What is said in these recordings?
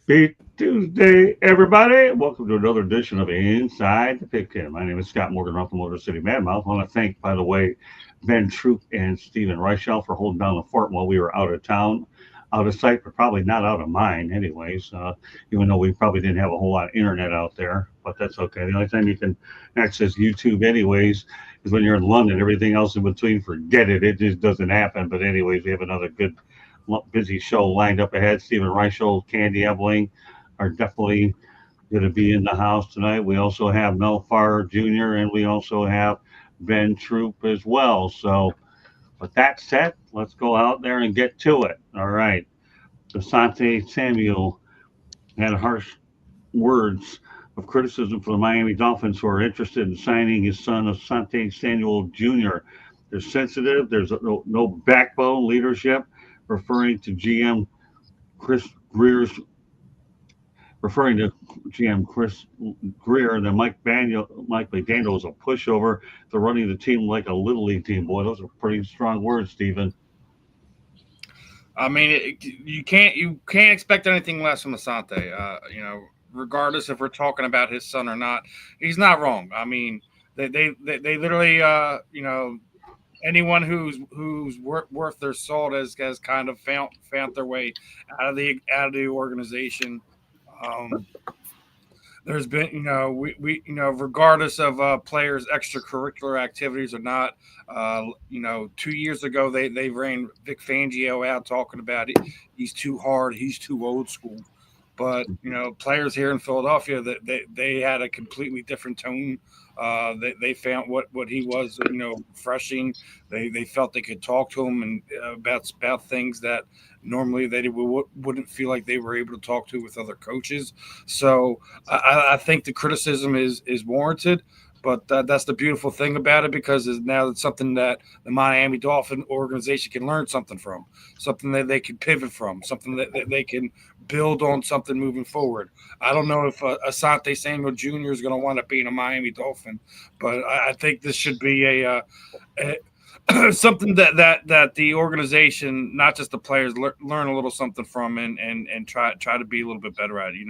Happy Tuesday, everybody. Welcome to another edition of Inside the Pig Pen. My name is Scott Morgan, off the Motor City Madmouth. I want to thank, by the way, Ben Troop and Stephen Reichel for holding down the fort while we were out of town, out of sight, but probably not out of mind, anyways. Even though we probably didn't have a whole lot of internet out there, but that's okay. The only time you can access YouTube, anyways, is when you're in London. Everything else in between, forget it. It just doesn't happen. But, anyways, we have another good busy show lined up ahead. Stephen Reichel, Candy Ebling are definitely going to be in the house tonight. We also have Mel Farr Jr. and we also have Ben Troop as well. So, with that said, let's go out there and get to it. All right. Asante Samuel had harsh words of criticism for the Miami Dolphins who are interested in signing his son, Asante Samuel Jr. They're sensitive. There's no backbone leadership, referring to GM Chris Greer's referring to GM Chris Greer that Mike McDaniel was a pushover. They're running the team like a little league team. Boy, those are pretty strong words, Stephen. I mean, you can't expect anything less from Asante. Regardless if we're talking about his son or not, he's not wrong. I mean, they literally, anyone who's worth their salt has kind of found their way out of the organization. Um, there's been we regardless of players extracurricular activities or not, 2 years ago they ran Vic Fangio out talking about it. He's too hard, he's too old school. But players here in Philadelphia, that they had a completely different tone. They found what he was, refreshing. They felt they could talk to him and about things that normally they wouldn't feel like they were able to talk to with other coaches. So I think the criticism is warranted. But that's the beautiful thing about it, because now it's something that the Miami Dolphin organization can learn something from, something that they can pivot from, something that they can build on, something moving forward. I don't know if Asante Samuel Jr. is going to wind up being a Miami Dolphin, but I think this should be something that the organization, not just the players, learn a little something from, and try to be a little bit better at it.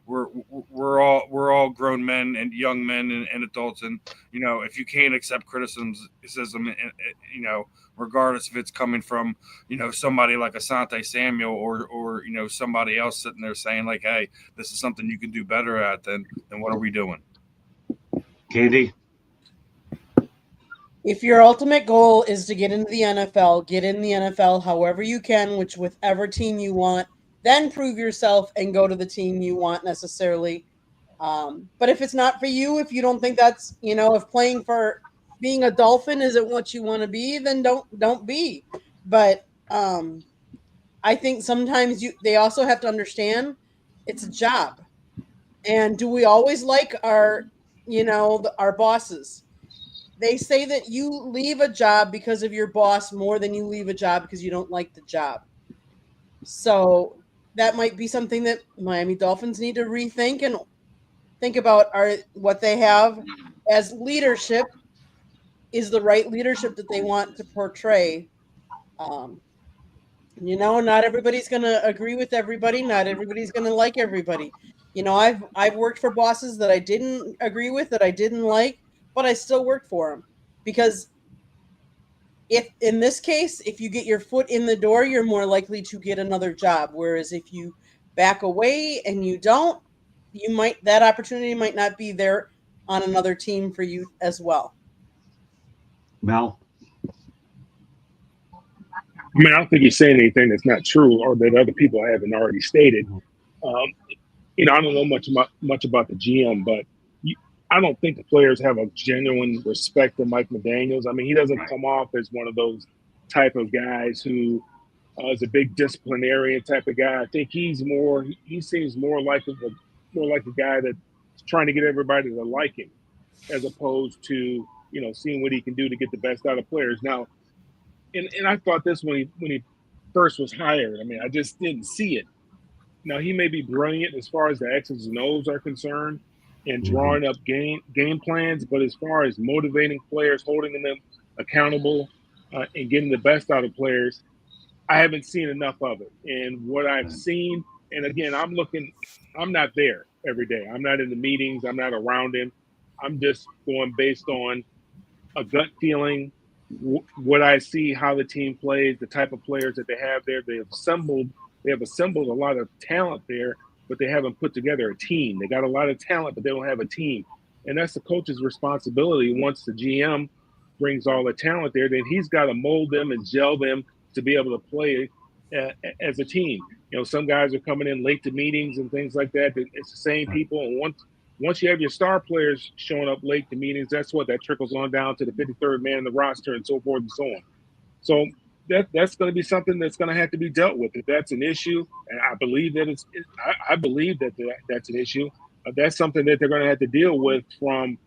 We're all grown men and young men and adults, and if you can't accept criticism, regardless if it's coming from somebody like Asante Samuel, or somebody else sitting there saying like, hey, this is something you can do better at, then what are we doing? Candy? If your ultimate goal is to get into the NFL, get in the NFL however you can, which whichever team you want, then prove yourself and go to the team you want necessarily. But if it's not for you, if you don't think that's, if playing for being a Dolphin isn't what you want to be, then don't be. But I think sometimes they also have to understand it's a job. And do we always like our bosses? They say that you leave a job because of your boss more than you leave a job because you don't like the job. So that might be something that Miami Dolphins need to rethink and think about, are what they have as leadership is the right leadership that they want to portray. Um, not everybody's going to agree with everybody. Not everybody's going to like everybody. I've worked for bosses that I didn't agree with, that I didn't like, but I still worked for them because if in this case, if you get your foot in the door, you're more likely to get another job. Whereas if you back away and you don't, that opportunity might not be there on another team for you as well. Mel? I mean, I don't think he's saying anything that's not true or that other people haven't already stated. Um, I don't know much about the GM, but I don't think the players have a genuine respect for Mike McDaniels. I mean, he doesn't come off as one of those type of guys who is a big disciplinarian type of guy. I think he seems more like a guy that's trying to get everybody to like him, as opposed to seeing what he can do to get the best out of players. Now, and I thought this when he first was hired. I mean, I just didn't see it. Now, he may be brilliant as far as the X's and O's are concerned and Mm-hmm. drawing up game plans, but as far as motivating players, holding them accountable, and getting the best out of players, I haven't seen enough of it. And what I've seen And again, I'm not there every day. I'm not in the meetings. I'm not around him. I'm just going based on a gut feeling, what I see, how the team plays, the type of players that they have there. They have assembled a lot of talent there, but they haven't put together a team. They got a lot of talent, but they don't have a team. And that's the coach's responsibility. Once the GM brings all the talent there, then he's got to mold them and gel them to be able to play as a team. You know, some guys are coming in late to meetings and things like that. It's the same people. And once you have your star players showing up late to meetings, that's what that trickles on down to the 53rd man in the roster and so forth and so on. So that's going to be something that's going to have to be dealt with. If that's an issue, and I believe that I believe that that's an issue. That's something that they're going to have to deal with from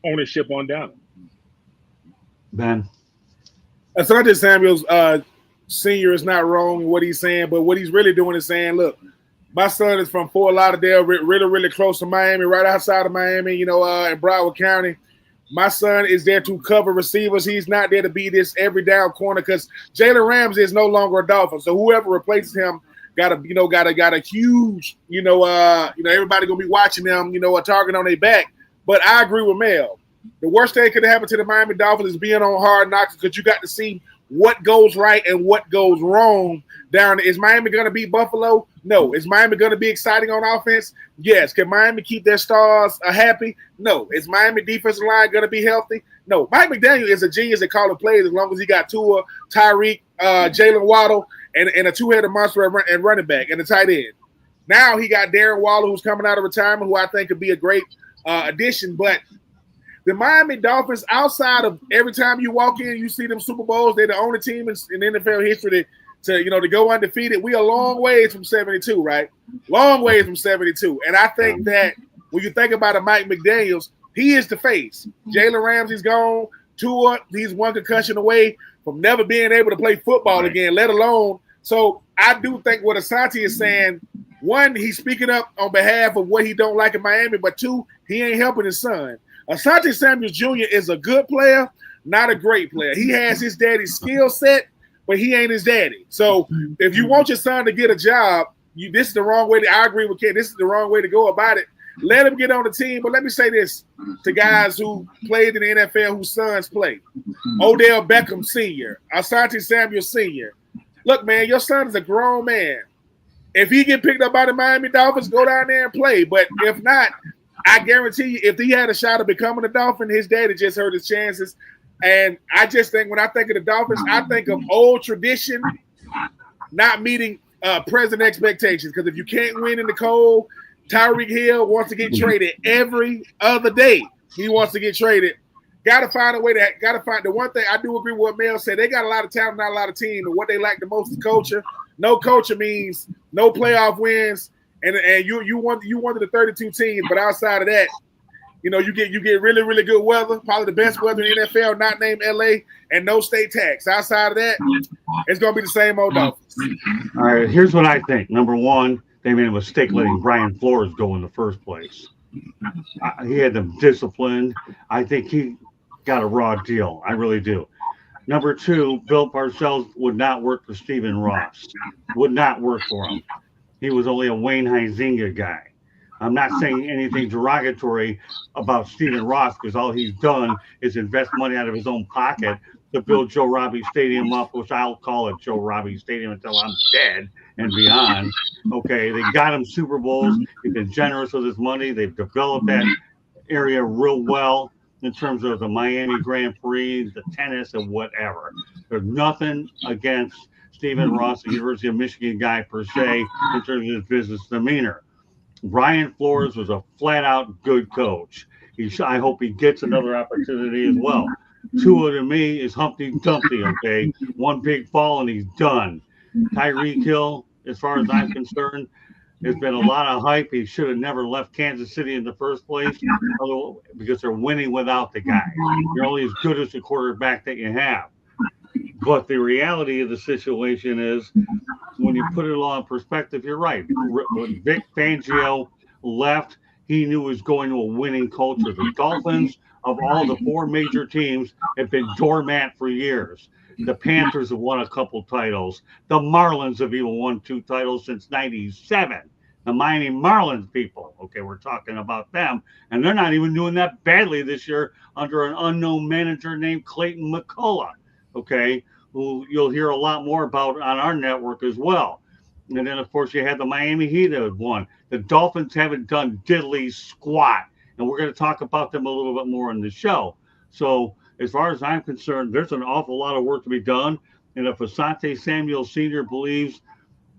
ownership on down. Ben. Asante Samuel's senior is not wrong in what he's saying, but what he's really doing is saying, look, my son is from Fort Lauderdale, really, really close to Miami, right outside of Miami, in Broward County. My son is there to cover receivers. He's not there to be this every down corner because Jalen Ramsey is no longer a Dolphin. So whoever replaces him got a huge, everybody gonna be watching them, a target on their back. But I agree with Mel. The worst thing could happen to the Miami Dolphins is being on Hard Knocks because you got to see what goes right and what goes wrong down there. Is Miami going to beat Buffalo? No. Is Miami going to be exciting on offense? Yes. Can Miami keep their stars happy? No. Is Miami defensive line going to be healthy? No. Mike McDaniel is a genius at calling plays as long as he got Tua, Tyreek, Jalen Waddle, and a two-headed monster and running back and a tight end. Now he got Darren Waller, who's coming out of retirement, who I think could be a great addition. But the Miami Dolphins, outside of every time you walk in, you see them Super Bowls, they're the only team in NFL history to go undefeated. We are long ways from 72, right? Long ways from 72. And I think that when you think about a Mike McDaniels, he is the face. Jalen Ramsey's gone. Tua, he's one concussion away from never being able to play football again, let alone. So I do think what Asante is saying, one, he's speaking up on behalf of what he don't like in Miami, but two, he ain't helping his son. Asante Samuel Jr. is a good player, not a great player. He has his daddy's skill set, but he ain't his daddy. So if you want your son to get a job, this is the wrong way. I agree with Ken. This is the wrong way to go about it. Let him get on the team. But let me say this to guys who played in the NFL whose sons play. Odell Beckham Sr., Asante Samuel Sr. Look, man, your son is a grown man. If he get picked up by the Miami Dolphins, go down there and play. But if not, I guarantee you, if he had a shot of becoming a Dolphin, his daddy just hurt his chances. And I just think when I think of the Dolphins, I think of old tradition not meeting present expectations. Because if you can't win in the cold, Tyreek Hill wants to get traded every other day. He wants to get traded. Got to find a way the one thing I do agree with what Mel said. They got a lot of talent, not a lot of team. And what they lack the most is culture. No culture means no playoff wins. And you one of the 32 teams, but outside of that, you get really, really good weather, probably the best weather in the NFL, not named LA, and no state tax. Outside of that, it's gonna be the same old Dolphins. All right, here's what I think. Number one, they made a mistake letting Brian Flores go in the first place. He had them disciplined. I think he got a raw deal. I really do. Number two, Bill Parcells would not work for Stephen Ross. Would not work for him. He was only a Wayne Huizenga guy. I'm not saying anything derogatory about Stephen Ross because all he's done is invest money out of his own pocket to build Joe Robbie Stadium up, which I'll call it Joe Robbie Stadium until I'm dead and beyond. Okay, they got him Super Bowls. He's been generous with his money. They've developed that area real well in terms of the Miami Grand Prix, the tennis, and whatever. There's nothing against Stephen Ross, the University of Michigan guy per se, in terms of his business demeanor. Brian Flores was a flat-out good coach. I hope he gets another opportunity as well. Tua to me is Humpty Dumpty, okay? One big fall and he's done. Tyreek Hill, as far as I'm concerned, there's been a lot of hype. He should have never left Kansas City in the first place because they're winning without the guy. You're only as good as the quarterback that you have. But the reality of the situation is, when you put it all in perspective, you're right. When Vic Fangio left, he knew he was going to a winning culture. The Dolphins, of all the four major teams, have been doormat for years. The Panthers have won a couple titles. The Marlins have even won 2 titles since '97. The Miami Marlins people. Okay, we're talking about them, and they're not even doing that badly this year under an unknown manager named Clayton McCullough. Okay, who you'll hear a lot more about on our network as well. And then, of course, you had the Miami Heat that have won. The Dolphins haven't done diddly squat, and we're going to talk about them a little bit more in the show. So, as far as I'm concerned, there's an awful lot of work to be done. And if Asante Samuel Sr. believes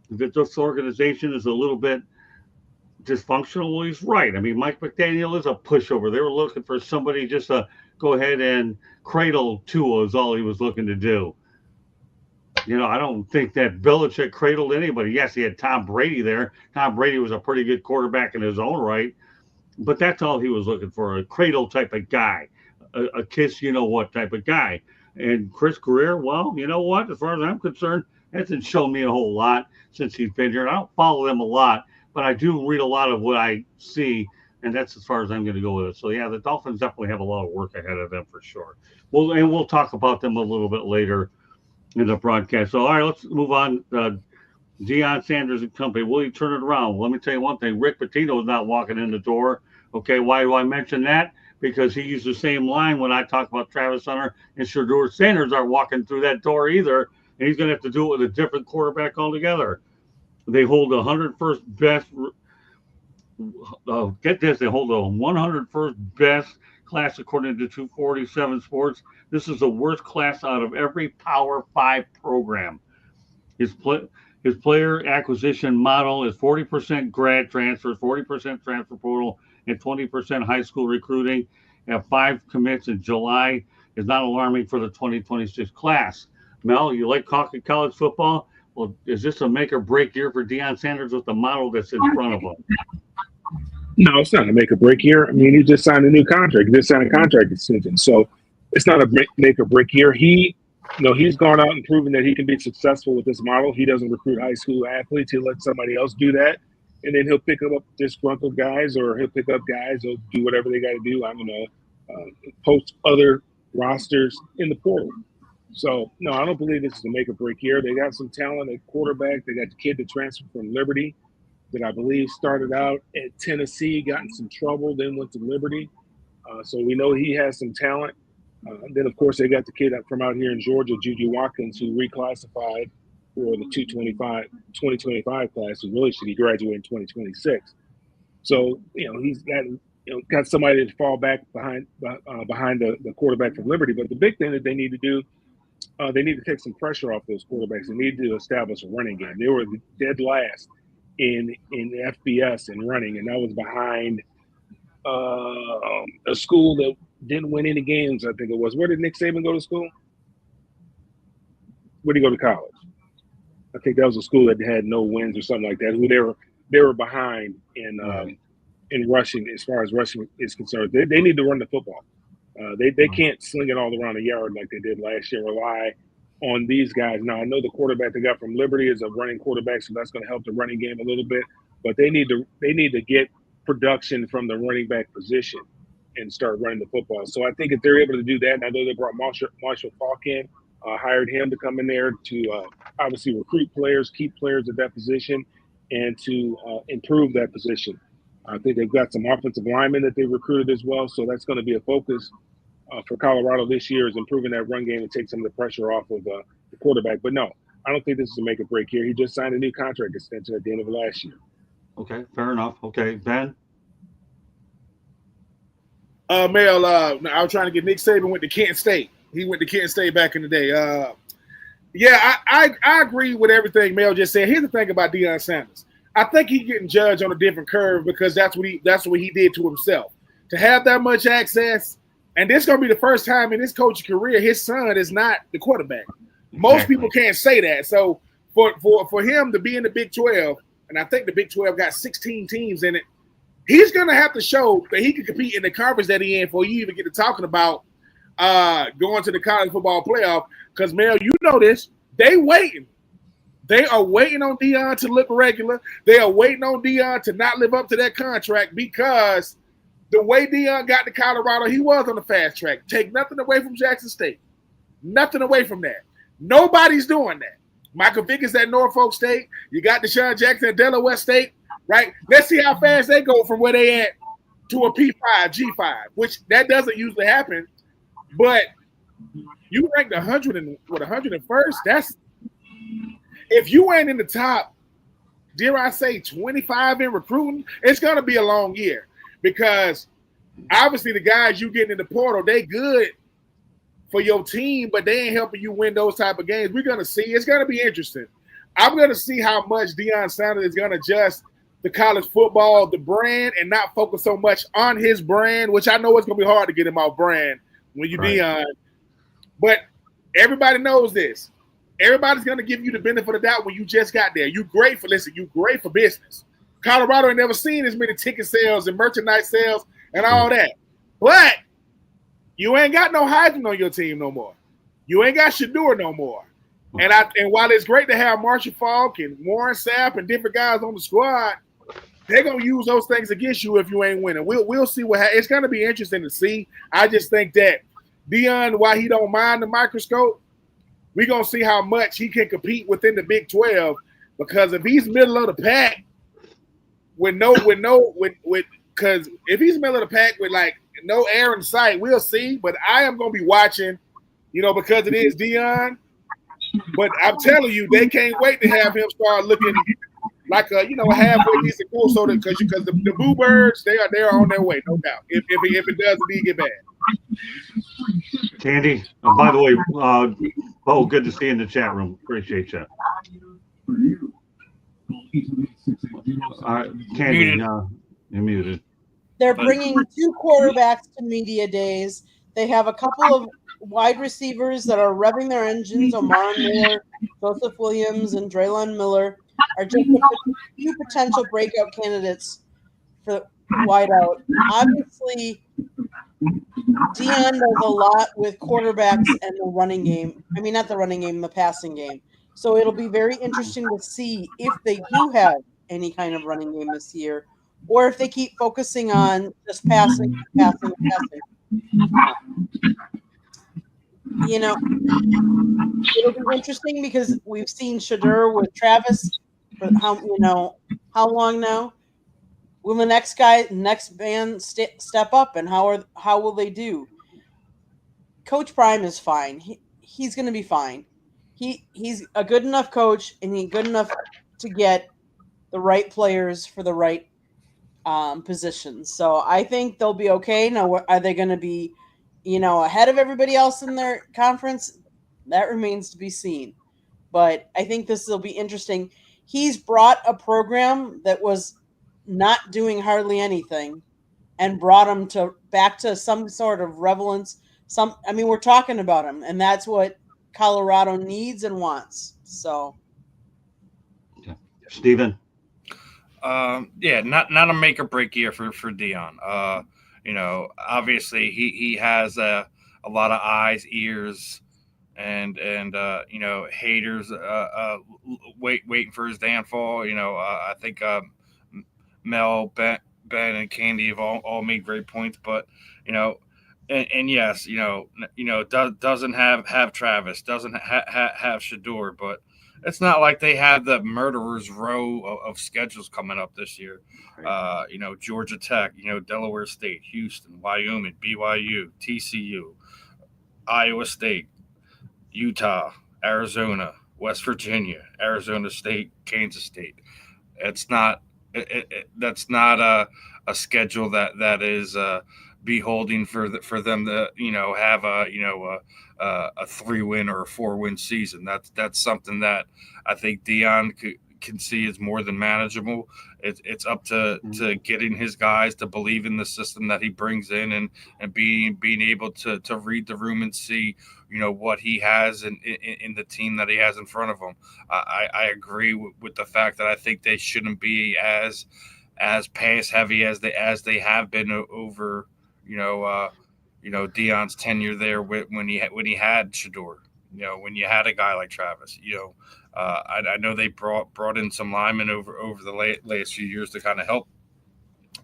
that this organization is a little bit dysfunctional, well, he's right. I mean, Mike McDaniel is a pushover. They were looking for somebody just to go ahead and cradle Tua is all he was looking to do. You know, I don't think that Belichick cradled anybody. Yes, he had Tom Brady there. Tom Brady was a pretty good quarterback in his own right, but that's all he was looking for, a cradle type of guy, a kiss, you know what type of guy. And Chris Greer, well, you know what? As far as I'm concerned, hasn't shown me a whole lot since he's been here. I don't follow them a lot, but I do read a lot of what I see, and that's as far as I'm going to go with it. So, yeah, the Dolphins definitely have a lot of work ahead of them for sure. Well, and we'll talk about them a little bit later in the broadcast. So, all right, let's move on. Deion Sanders and company. Will he turn it around? Well, let me tell you one thing. Rick Pitino is not walking in the door. Okay, why do I mention that? Because he used the same line when I talk about Travis Hunter and Shedeur Sanders aren't walking through that door either, and he's going to have to do it with a different quarterback altogether. They hold the 101st best. Get this, they hold the 101st best class according to 247 Sports. This is the worst class out of every Power 5 program. His player acquisition model is 40% grad transfers, 40% transfer portal, and 20% high school recruiting. At 5 commits in July is not alarming for the 2026 class. Mel, you like talking college football? Well, is this a make or break year for Deion Sanders with the model that's in front of him? No, it's not a make or break year. I mean, he just signed a new contract. He just signed a contract extension. So it's not a make or break year. He's gone out and proven that he can be successful with this model. He doesn't recruit high school athletes. He'll let somebody else do that. And then he'll pick up disgruntled guys, or he'll pick up guys who'll do whatever they got to do. I don't know, post other rosters in the portal. So, no, I don't believe this is a make or break year. They got some talent at quarterback. They got the kid that transferred from Liberty that I believe started out at Tennessee, got in some trouble, then went to Liberty. So we know he has some talent. Then, of course, they got the kid from out here in Georgia, Juju Watkins, who reclassified for the 2025 class, who really should be graduating in 2026. So, he's got somebody to fall back behind the quarterback from Liberty. But the big thing that they need to do, they need to take some pressure off those quarterbacks. They need to establish a running game. They were dead last in FBS and running, and that was behind a school that didn't win any games, I think it was. Where did Nick Saban go to school? Where did he go to college? I think that was a school that had no wins or something like that. Who they were behind in rushing, as far as rushing is concerned. They need to run the football. They can't sling it all around the yard like they did last year. Rely on these guys. Now, I know the quarterback they got from Liberty is a running quarterback, so that's going to help the running game a little bit. But they need to get production from the running back position and start running the football. So I think if they're able to do that, and I know they brought Marshall Faulk in, hired him to come in there to obviously recruit players, keep players at that position, and to improve that position. I think they've got some offensive linemen that they recruited as well, so that's going to be a focus for Colorado this year, is improving that run game and take some of the pressure off of the quarterback. But no, I don't think this is a make or break year. He just signed a new contract extension at the end of last year. Okay, fair enough. Okay, Ben? Mel, I was trying to get Nick Saban went to Kent State. He went to Kent State back in the day. I agree with everything Mel just said. Here's the thing about Deion Sanders. I think he's getting judged on a different curve because that's what he did to himself. To have that much access, and this is going to be the first time in his coaching career his son is not the quarterback. Most people can't say that. So for him to be in the Big 12, and I think the Big 12 got 16 teams in it, he's going to have to show that he can compete in the conference that he's in before you even get to talking about going to the college football playoff. Because, Mel, you know this. They waiting. They are waiting on Deion to look regular. They are waiting on Deion to not live up to that contract, because the way Deion got to Colorado, he was on the fast track. Take nothing away from Jackson State. Nothing away from that. Nobody's doing that. Michael Vick is at Norfolk State. You got Deshaun Jackson at Delaware State, right? Let's see how fast they go from where they at to a P5, G5, which that doesn't usually happen. But you ranked 101st. That's if you ain't in the top, dare I say, 25 in recruiting, it's gonna be a long year because obviously the guys you getting in the portal, they good for your team, but they ain't helping you win those type of games. We're gonna see. It's gonna be interesting. I'm gonna see how much Deion Sanders is gonna adjust the college football, the brand, and not focus so much on his brand, which I know it's gonna be hard to get him off brand when you Deion. But everybody knows this. Everybody's gonna give you the benefit of the doubt when you just got there. You great for business. Colorado ain't never seen as many ticket sales and merchandise sales and all that. But you ain't got no Heisman on your team no more. You ain't got Shador no more. And while it's great to have Marshall Faulk and Warren Sapp and different guys on the squad, they're gonna use those things against you if you ain't winning. We'll see what happens. It's gonna be interesting to see. I just think that Deion, while he don't mind the microscope, we're gonna see how much he can compete within the Big 12. Because if he's middle of the pack because if he's middle of the pack with like no air in sight, we'll see. But I am gonna be watching, because it is Deion. But I'm telling you, they can't wait to have him start looking like a halfway decent cool. So because the Boo Birds, they are on their way, no doubt. If it does indeed get bad. Tandy, by the way, good to see you in the chat room. Appreciate you. Tandy, you're muted. They're bringing 2 quarterbacks to media days. They have a couple of wide receivers that are revving their engines. Omar Miller, Joseph Williams, and Draylon Miller are just a few potential breakout candidates for wideout. Obviously, Deion does a lot with quarterbacks and the running game. I mean, not the running game, the passing game. So it'll be very interesting to see if they do have any kind of running game this year, or if they keep focusing on just passing. It'll be interesting because we've seen Shador with Travis for how long now? Will the next man step up, and how will they do? Coach Prime is fine. He's going to be fine. He's a good enough coach, and he's good enough to get the right players for the right positions. So I think they'll be okay. Now, are they going to be, ahead of everybody else in their conference? That remains to be seen. But I think this will be interesting. He's brought a program that was not doing hardly anything and brought them back to some sort of relevance. We're talking about him, and that's what Colorado needs and wants. So, Steven? Not a make or break year for Deion. Obviously he has a lot of eyes, ears, and haters waiting for his downfall. I think Mel, Ben, and Candy have all made great points, but and yes, doesn't have Travis, doesn't have Shador, but it's not like they have the murderer's row of schedules coming up this year. Georgia Tech, Delaware State, Houston, Wyoming, BYU, TCU, Iowa State, Utah, Arizona, West Virginia, Arizona State, Kansas State. It's not. That's not a schedule that is beholding for them to have a 3-win or a 4-win season. That's something that I think Deion can see is more than manageable. It's up to getting his guys to believe in the system that he brings in and being able to read the room and see what he has in the team that he has in front of him. I agree with the fact that I think they shouldn't be as pass heavy as they have been over Deion's tenure there when he had Shador. When you had a guy like Travis. I know they brought in some linemen over the last few years to kind of help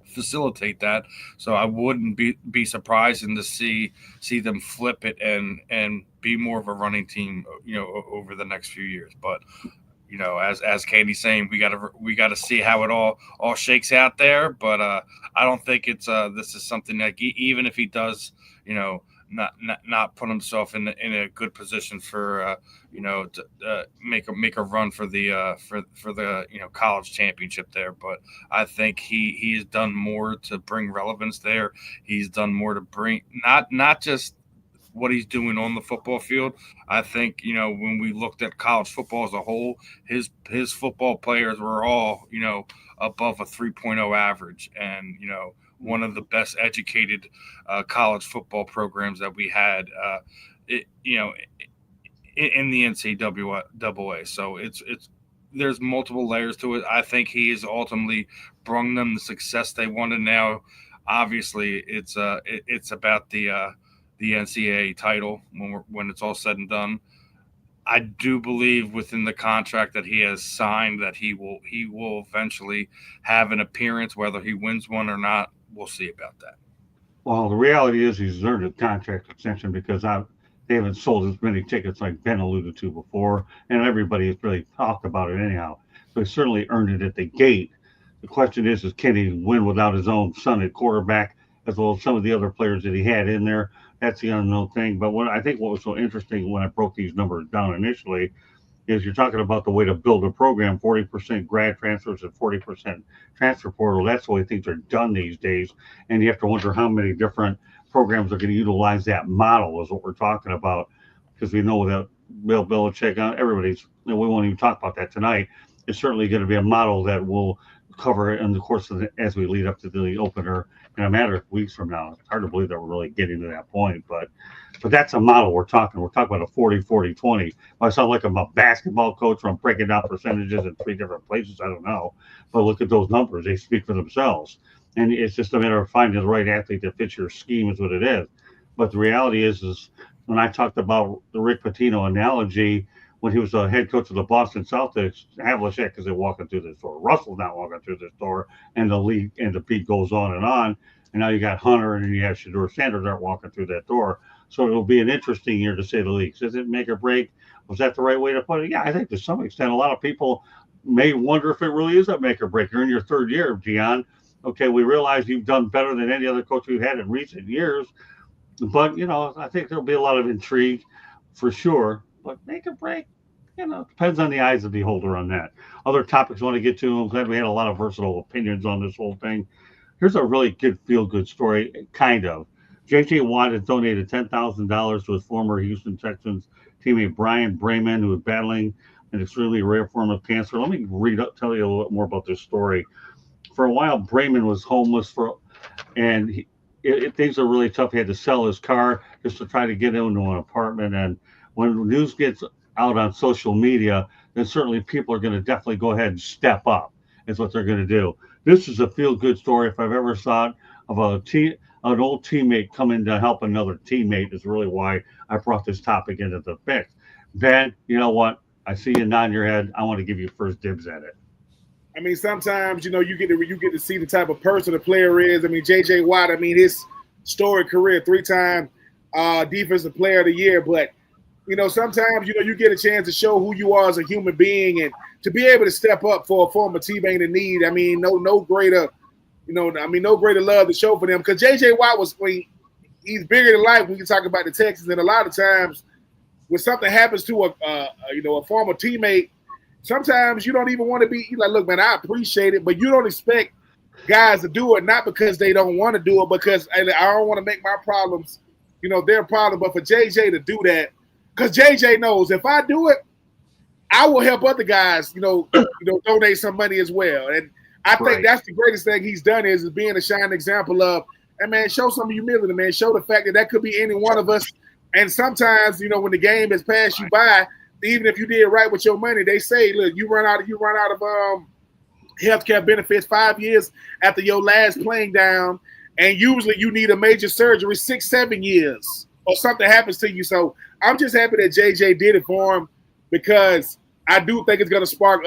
facilitate that. So I wouldn't be surprised to see them flip it and be more of a running team, over the next few years. But as Katie's saying, we gotta see how it all shakes out there. But I don't think it's this is something that even if he does, not put himself in a good position for to make a run for the college championship there. But I think he has done more to bring relevance there. He's done more to bring not just what he's doing on the football field. I think, when we looked at college football as a whole, his football players were all, above a 3.0 average, and, one of the best educated college football programs that we had, in the NCAA. So it's there's multiple layers to it. I think he has ultimately brought them the success they wanted. Now, obviously, it's about the NCAA title when it's all said and done. I do believe within the contract that he has signed that he will eventually have an appearance, whether he wins one or not. We'll see about that. Well, the reality is he's earned a contract extension because they haven't sold as many tickets like Ben alluded to before, and everybody has really talked about it anyhow. So he certainly earned it at the gate. The question is can he win without his own son at quarterback, as well as some of the other players that he had in there? That's the unknown thing. But what was so interesting when I broke these numbers down initially is you're talking about the way to build a program, 40% grad transfers and 40% transfer portal. That's the way things are done these days. And you have to wonder how many different programs are going to utilize that model is what we're talking about. Because we know that Bill Belichick, we won't even talk about that tonight. It's certainly going to be a model that will cover in the course of as we lead up to the opener in a matter of weeks from now. It's hard to believe that we're really getting to that point, but that's a model we're talking about a 40-40-20. I sound like I'm a basketball coach where I'm breaking down percentages in 3 different places. I don't know, but look at those numbers. They speak for themselves, and it's just a matter of finding the right athlete that fits your scheme is what it is. But the reality is when I talked about the Rick Pitino analogy, when he was the head coach of the Boston Celtics, Havlicek isn't walking through this door. Russell's not walking through this door, and the league and the beat goes on. And now you got Hunter and you have Shedeur Sanders aren't walking through that door. So it'll be an interesting year to say the least. Does it make or break? Was that the right way to put it? Yeah, I think to some extent, a lot of people may wonder if it really is a make or break. You're in your 3rd year, Gian. Okay, we realize you've done better than any other coach we've had in recent years. But, I think there'll be a lot of intrigue for sure. But make or break, depends on the eyes of the beholder on that. Other topics I want to get to. I'm glad we had a lot of versatile opinions on this whole thing. Here's a really good feel-good story, kind of. J.J. Watt has donated $10,000 to his former Houston Texans teammate Brian Brayman, who is battling an extremely rare form of cancer. Let me tell you a little bit more about this story. For a while, Brayman was homeless and things are really tough. He had to sell his car just to try to get into an apartment. And when news gets out on social media, then certainly people are going to definitely go ahead and step up. Is what they're going to do. This is a feel-good story. If I've ever thought of an old teammate coming to help another teammate, is really why I brought this topic into the mix. Ben, you know what? I see you nodding your head. I want to give you first dibs at it. I mean, sometimes you get to see the type of person the player is. I mean, J.J. Watt. I mean, his storied career, 3-time defensive player of the year, but. Sometimes, you get a chance to show who you are as a human being and to be able to step up for a former teammate in need. I mean, no greater love to show for them because J.J. Watt he's bigger than life when you talk about the Texans. And a lot of times when something happens to a former teammate, sometimes you don't even want to be like, look, man, I appreciate it, but you don't expect guys to do it, not because they don't want to do it, because I don't want to make my problems, their problem. But for JJ to do that, because JJ knows if I do it, I will help other guys, donate some money as well. And I think that's the greatest thing he's done is being a shining example of, and man, show some humility, man. Show the fact that could be any one of us. And sometimes, when the game has passed you by, even if you did right with your money, they say, look, you run out of healthcare benefits 5 years after your last playing down, and usually you need a major surgery 6-7 years or something happens to you. So I'm just happy that JJ did it for him because I do think it's going to spark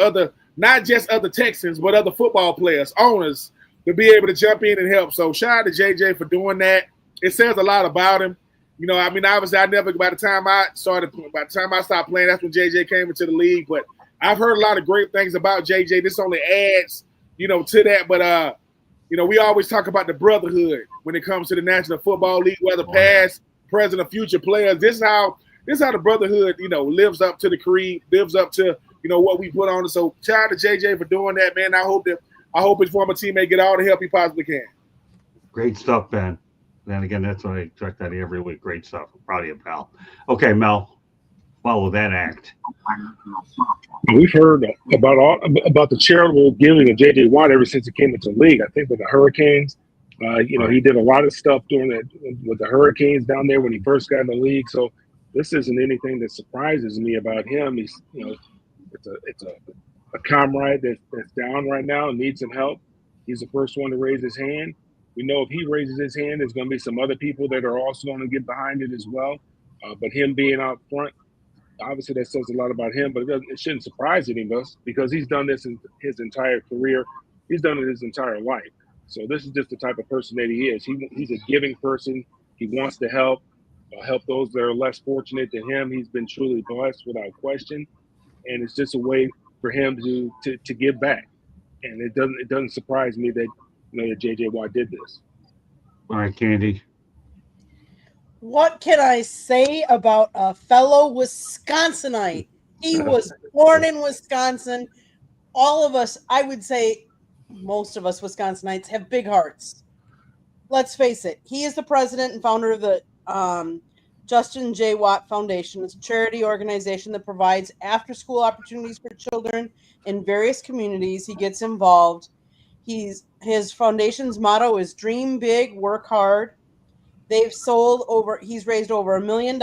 not just other Texans, but other football players, owners, to be able to jump in and help. So shout out to JJ for doing that. It says a lot about him. You know, I mean, obviously, by the time I stopped playing, that's when JJ came into the league. But I've heard a lot of great things about JJ. This only adds, you know, to that. But, you know, we always talk about the brotherhood when it comes to the National Football League, whether past, present, or future players. This is how the brotherhood, you know, lives up to the creed, lives up to, you know, what we put on it. So shout out to JJ for doing that, man. I hope his former teammate get all the help he possibly can. Great stuff, Ben. And again, that's what I check that every week. Great stuff. I'm proud of you, pal. Okay, Mel, follow that act. We've heard about the charitable giving of J.J. Watt ever since he came into the league. I think with the Hurricanes, you know, he did a lot of stuff during with the Hurricanes down there when he first got in the league. So this isn't anything that surprises me about him. He's, you know, it's a comrade that's down right now and needs some help. He's the first one to raise his hand. We know if he raises his hand, there's going to be some other people that are also going to get behind it as well. But him being out front, obviously that says a lot about him, but it shouldn't surprise any of us because he's done this in his entire career. He's done it his entire life. So this is just the type of person that he is. He's a giving person. He wants to help those that are less fortunate than him. He's been truly blessed without question. And it's just a way for him to give back. And it doesn't surprise me that, you know, that J.J. Watt did this. All right, Candy. What can I say about a fellow Wisconsinite? He was born in Wisconsin. All of us, I would say most of us Wisconsinites, have big hearts. Let's face it. He is the president and founder of the Justin J. Watt Foundation. It's a charity organization that provides after-school opportunities for children in various communities. He gets involved. His foundation's motto is dream big, work hard. He's raised over $1 million,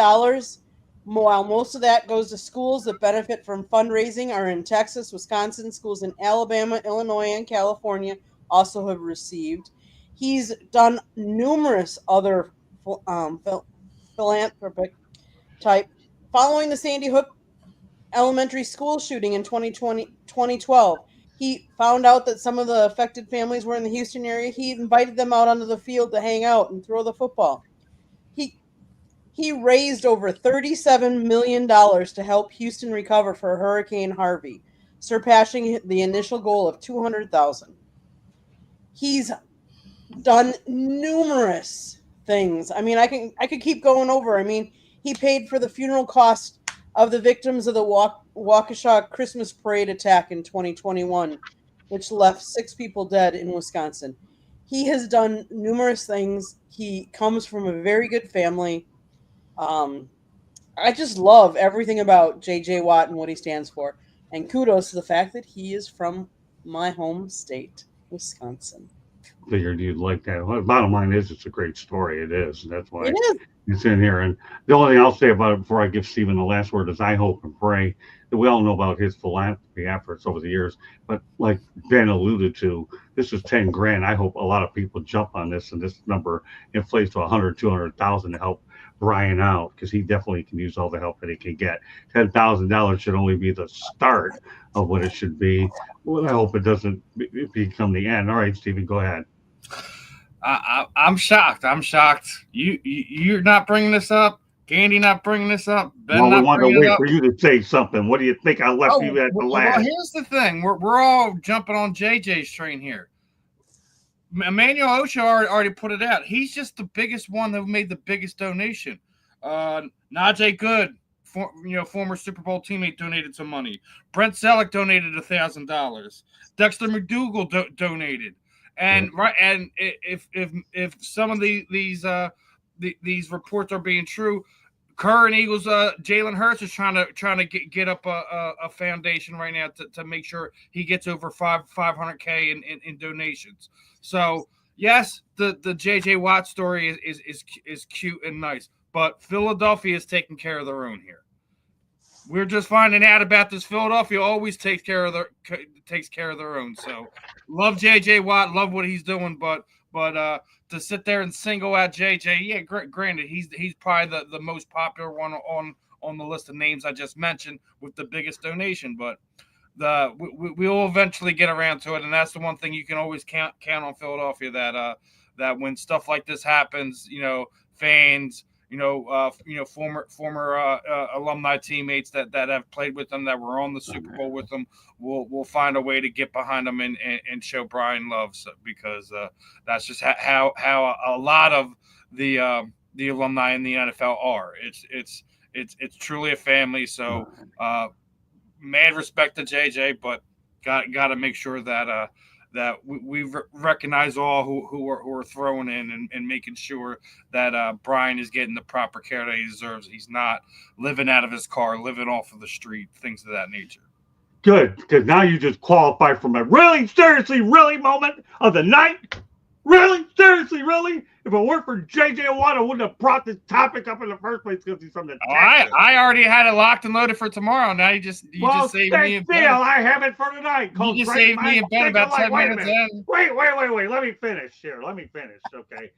while most of that goes to schools that benefit from fundraising are in Texas, Wisconsin. Schools in Alabama, Illinois, and California also have received. He's done numerous other philanthropic type. Following the Sandy Hook elementary school shooting in 2012, he found out that some of the affected families were in the Houston area. He invited them out onto the field to hang out and throw the football. He raised over $37 million to help Houston recover for Hurricane Harvey, surpassing the initial goal of $200,000. He's done numerous things. I mean, I could keep going over. I mean, he paid for the funeral cost of the victims of the Waukesha Christmas parade attack in 2021, which left 6 people dead in Wisconsin. He has done numerous things. He comes from a very good family. I just love everything about J.J. Watt and what he stands for. And kudos to the fact that he is from my home state, Wisconsin. Figured you'd like that. Well, bottom line is, it's a great story. It is. And that's why It is. it's in here. And the only thing I'll say about it before I give Stephen the last word is I hope and pray that we all know about his philanthropy efforts over the years. But like Ben alluded to, this is $10,000. I hope a lot of people jump on this and this number inflates to 100, 200,000 to help Brian out, because he definitely can use all the help that he can get. $10,000 should only be the start of what it should be. Well, I hope it doesn't become the end. All right, Stephen, go ahead. I'm shocked. You're not bringing this up. Candy not bringing this up. Ben Well, we not want to bringing it wait up. for you to say something. What do you think? I left you at the last. Well, here's the thing. We're all jumping on JJ's train here. Emmanuel Ocho already put it out. He's just the biggest one that made the biggest donation. Najee Good, former Super Bowl teammate, donated some money. Brent Selleck donated $1,000. Dexter McDougal donated. And if some of these reports are being true, Kerr and Eagles Jalen Hurts is trying to get up a foundation right now to make sure he gets over $500K in donations. So yes, the JJ Watt story is cute and nice, but Philadelphia is taking care of their own here. We're just finding out about this. Philadelphia always takes care of their own. So love JJ Watt, love what he's doing, but to sit there and single out JJ, yeah, granted, he's probably the most popular one on the list of names I just mentioned with the biggest donation, but we'll eventually get around to it, and that's the one thing you can always count on Philadelphia, that when stuff like this happens, fans, former alumni teammates that have played with them, that were on the Super Bowl with them, will find a way to get behind them and show Brian love, because that's just how a lot of the alumni in the NFL are. It's truly a family. So mad respect to JJ, but got to make sure that we recognize all who are throwing in and making sure that Brian is getting the proper care that he deserves. He's not living out of his car, living off of the street, things of that nature. Good, because now you just qualify for my really, seriously, really moment of the night. Really? Seriously, really? If it weren't for J.J. Watt, I wouldn't have brought this topic up in the first place because he's from the Texas. I already had it locked and loaded for tomorrow. Now you just saved me and Ben. I have it for tonight. You just saved me and Ben about 10 minutes in. Wait. Let me finish here. Okay.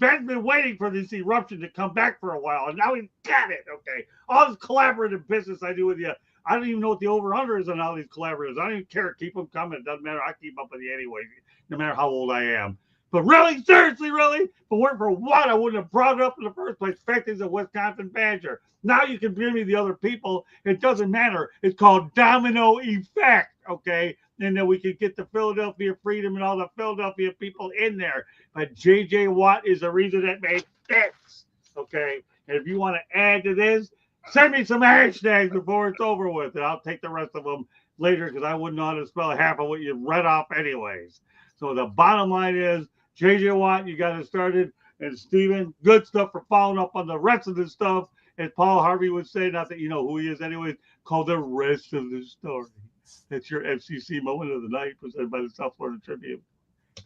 Ben's been waiting for this eruption to come back for a while, and now he's got it. Okay. All this collaborative business I do with you. I don't even know what the over-under is on all these collaborators. I don't even care. Keep them coming. It doesn't matter. I keep up with you anyway, no matter how old I am. But really, seriously, really, if it weren't for what, I wouldn't have brought it up in the first place. The fact is a Wisconsin Badger. Now you can bring me the other people. It doesn't matter. It's called domino effect, okay? And then we can get the Philadelphia Freedom and all the Philadelphia people in there. But J.J. Watt is the reason that made sense, okay? And if you want to add to this, send me some hashtags before it's over with, and I'll take the rest of them later because I wouldn't know how to spell half of what you read off anyways. So the bottom line is, J.J. Watt, you got it started. And Steven, good stuff for following up on the rest of the stuff. As Paul Harvey would say, not that you know who he is anyways, call the rest of the story. That's your FCC moment of the night presented by the South Florida Tribune.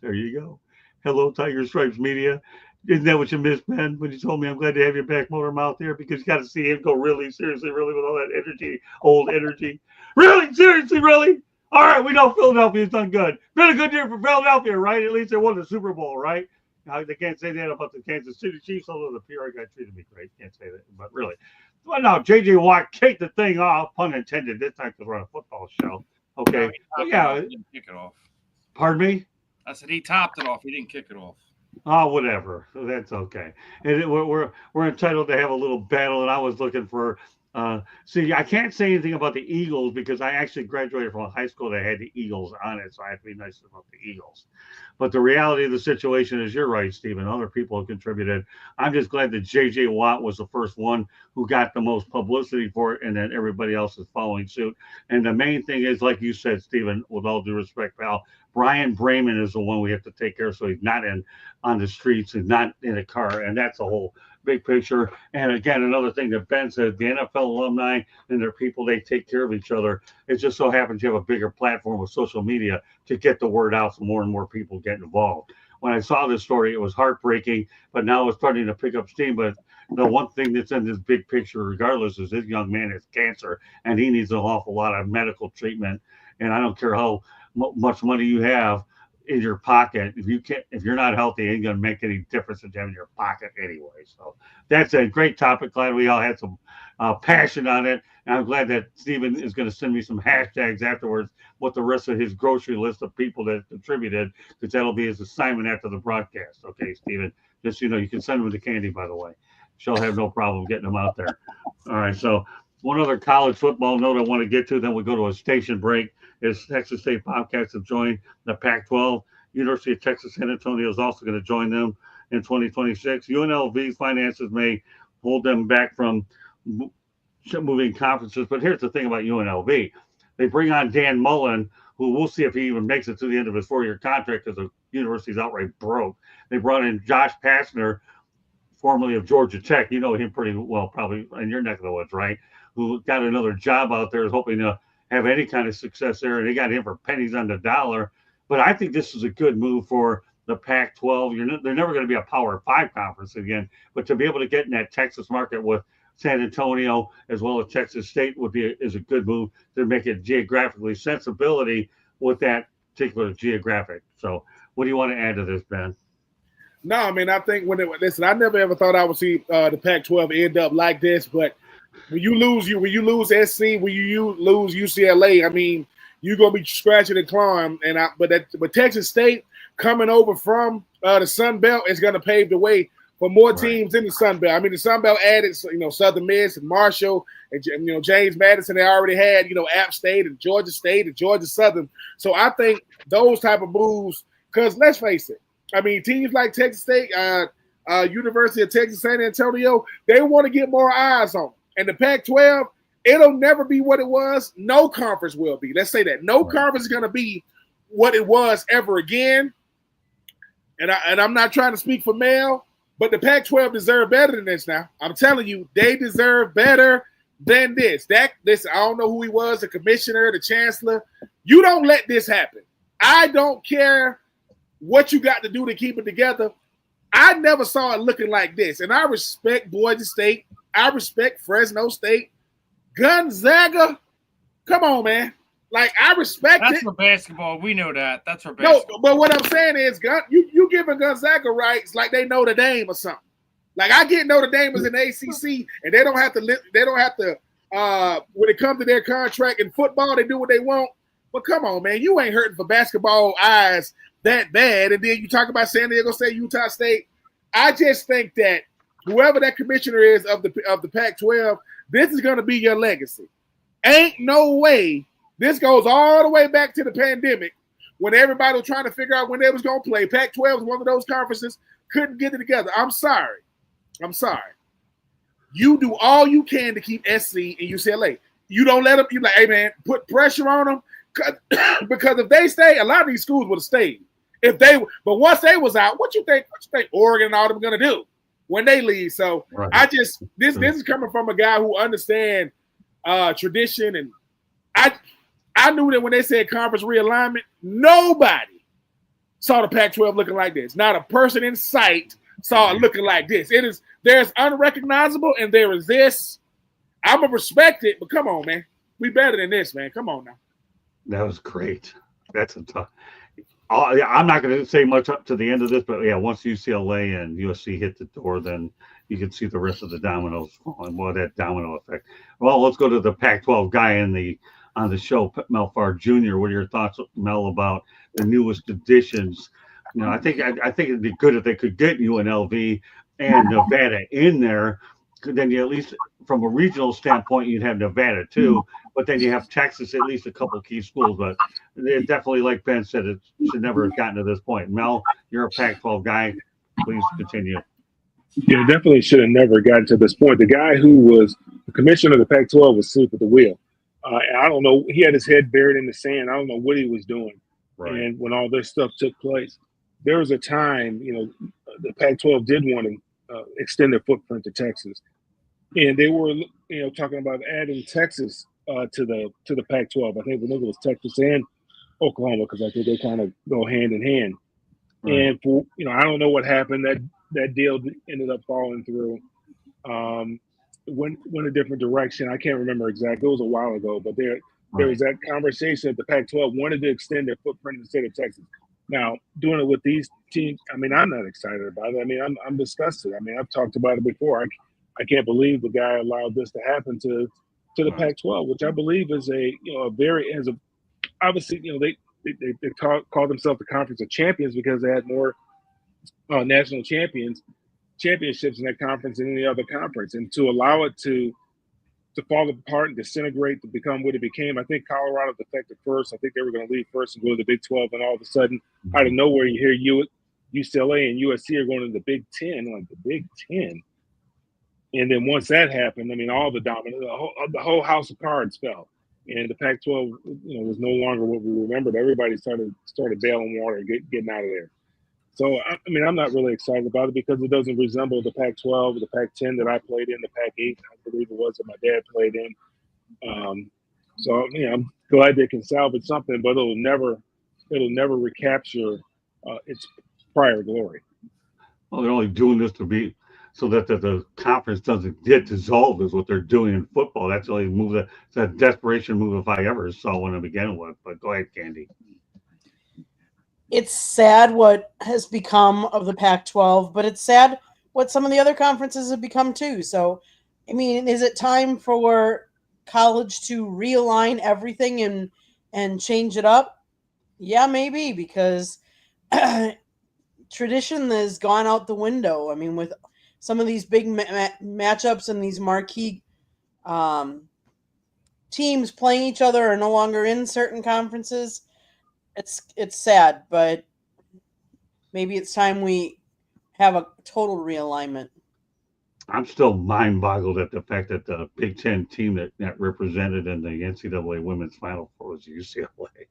There you go. Hello, Tiger Stripes Media. Isn't that what you missed, Ben, when you told me I'm glad to have you back, Motor Mouth, here? Because you got to see him go really, seriously, really with all that energy, old energy. Really? Seriously, really? All right, we know Philadelphia's done good. Been a good year for Philadelphia, right? At least they won the Super Bowl, right? Now, they can't say that about the Kansas City Chiefs, although the PR guy treated me great. Can't say that, but really. Well, now, J.J. Watt kicked the thing off, pun intended, this time because we're on a football show. Okay. He didn't kick it off. Pardon me? I said he topped it off. He didn't kick it off. Oh, whatever. That's okay. And we're entitled to have a little battle, and I was looking for see, I can't say anything about the Eagles because I actually graduated from a high school that had the Eagles on it, so I have to be nice about the Eagles. But the reality of the situation is, you're right, Stephen. Other people have contributed. I'm just glad that J.J. Watt was the first one who got the most publicity for it, and then everybody else is following suit. And the main thing is, like you said, Stephen, with all due respect, pal, Brian Brayman is the one we have to take care of, so he's not on the streets and not in a car, and that's the whole big picture. And again, another thing that Ben said, the NFL alumni and their people, they take care of each other. It just so happens you have a bigger platform with social media to get the word out so more and more people get involved. When I saw this story, it was heartbreaking, but now it's starting to pick up steam. But the one thing that's in this big picture, regardless, is this young man has cancer, and he needs an awful lot of medical treatment. And I don't care how much money you have in your pocket, if you're not healthy, it ain't gonna make any difference in having your pocket anyway. So that's a great topic. Glad we all had some passion on it, and I'm glad that Stephen is going to send me some hashtags afterwards with the rest of his grocery list of people that contributed, because that'll be his assignment after the broadcast. Okay, Stephen, just so you know, you can send him the candy, by the way. She'll have no problem getting them out there. All right, so one other college football note I want to get to, then we'll go to a station break, is Texas State Bobcats have joined the Pac-12. University of Texas San Antonio is also going to join them in 2026. UNLV's finances may hold them back from moving conferences, but here's the thing about UNLV. They bring on Dan Mullen, who we'll see if he even makes it to the end of his 4-year contract because the university's outright broke. They brought in Josh Pastner, formerly of Georgia Tech. You know him pretty well, probably in your neck of the woods, right? Who got another job out there, is hoping to have any kind of success there. And they got him for pennies on the dollar. But I think this is a good move for the Pac-12. They're never going to be a Power 5 conference again, but to be able to get in that Texas market with San Antonio as well as Texas State is a good move to make it geographically sensibility with that particular geographic. So what do you want to add to this, Ben? No, I mean, I think listen, I never ever thought I would see the Pac-12 end up like this, but when you lose SC, when you lose UCLA, I mean, you're gonna be scratching and clawing. But Texas State coming over from the Sun Belt is gonna pave the way for more teams in the Sun Belt. I mean, the Sun Belt added Southern Miss and Marshall and James Madison. They already had App State and Georgia Southern. So I think those type of moves, because let's face it, I mean, teams like Texas State, University of Texas San Antonio, they want to get more eyes on them. And the Pac-12, it'll never be what it was. No conference will be. Let's say that. No conference is going to be what it was ever again. And I'm not trying to speak for Mel, but the Pac-12 deserve better than this now. I'm telling you, they deserve better than this. This I don't know who he was, the commissioner, the chancellor. You don't let this happen. I don't care what you got to do to keep it together. I never saw it looking like this. And I respect Boise State. I respect Fresno State. Gonzaga, come on, man. Like, I respect That's it. for basketball. We know that. That's for basketball. No, but what I'm saying is, you giving Gonzaga rights like they Notre Dame or something. Like, I get Notre Dame is in the ACC, and they don't have to. When it comes to their contract in football, they do what they want. But come on, man, you ain't hurting for basketball eyes that bad. And then you talk about San Diego State, Utah State. I just think that whoever that commissioner is of the Pac-12, this is going to be your legacy. Ain't no way. This goes all the way back to the pandemic when everybody was trying to figure out when they was going to play. Pac-12 was one of those conferences, couldn't get it together. I'm sorry. You do all you can to keep SC and UCLA. You don't let them. You like, hey, man, put pressure on them. Because if they stay, a lot of these schools would have stayed. But once they was out, what you think Oregon and all them going to do when they leave? So this is coming from a guy who understands tradition, and I knew that when they said conference realignment, nobody saw the Pac-12 looking like this. Not a person in sight saw it looking like this. There's unrecognizable, and there is this. I'm gonna respect it, but come on, man, we better than this, man. Come on now. That was great. That's a tough. I'm not going to say much up to the end of this, but yeah, once UCLA and USC hit the door, then you can see the rest of the dominoes falling. Well, that domino effect. Well, let's go to the Pac-12 guy on the show, Mel Farr Jr. What are your thoughts, Mel, about the newest additions? I think it'd be good if they could get UNLV and Nevada in there. Then you at least, from a regional standpoint, you'd have Nevada too. But then you have Texas, at least a couple of key schools. But it definitely, like Ben said, it should never have gotten to this point. Mel, you're a Pac-12 guy. Please continue. Yeah, definitely should have never gotten to this point. The guy who was the commissioner of the Pac-12 was asleep at the wheel. I don't know. He had his head buried in the sand. I don't know what he was doing. Right. And when all this stuff took place, there was a time, the Pac-12 did want to extend their footprint to Texas. And they were, talking about adding Texas to the Pac-12. I think it was Texas and Oklahoma, because I think they kind of go hand in hand. Right. And for I don't know what happened. That deal ended up falling through. Went a different direction. I can't remember exactly. It was a while ago, but there was that conversation that the Pac-12 wanted to extend their footprint in the state of Texas. Now, doing it with these teams, I mean, I'm not excited about it. I mean, I'm disgusted. I mean, I've talked about it before. I can't believe the guy allowed this to happen to the Pac-12, which I believe is obviously they call themselves the Conference of Champions because they had more national championships in that conference than any other conference, and to allow it to fall apart and disintegrate to become what it became. I think Colorado defected first. I think they were going to leave first and go to the Big 12, and all of a sudden, out of nowhere, you hear UCLA and USC are going to the Big 10, like the Big 10. And then once that happened, I mean, all the dominant, the whole house of cards fell, and the Pac-12, was no longer what we remembered. Everybody started bailing water and getting out of there. So, I mean, I'm not really excited about it because it doesn't resemble the Pac-12 or the Pac-10 that I played in, the Pac-8, I believe it was, that my dad played in. So, I'm glad they can salvage something, but it'll never recapture its prior glory. Well, they're only doing this so that the conference doesn't get dissolved is what they're doing in football. That's the only move it's a desperation move if I ever saw one to begin with. But go ahead, Candy. It's sad what has become of the Pac-12, but it's sad what some of the other conferences have become too. So I mean, is it time for college to realign everything and change it up? Yeah, maybe, because tradition has gone out the window. I mean, with some of these big matchups and these marquee um, teams playing each other are no longer in certain conferences. It's sad, but maybe it's time we have a total realignment. I'm still mind boggled at the fact that the Big Ten team that represented in the NCAA women's Final Four was UCLA. It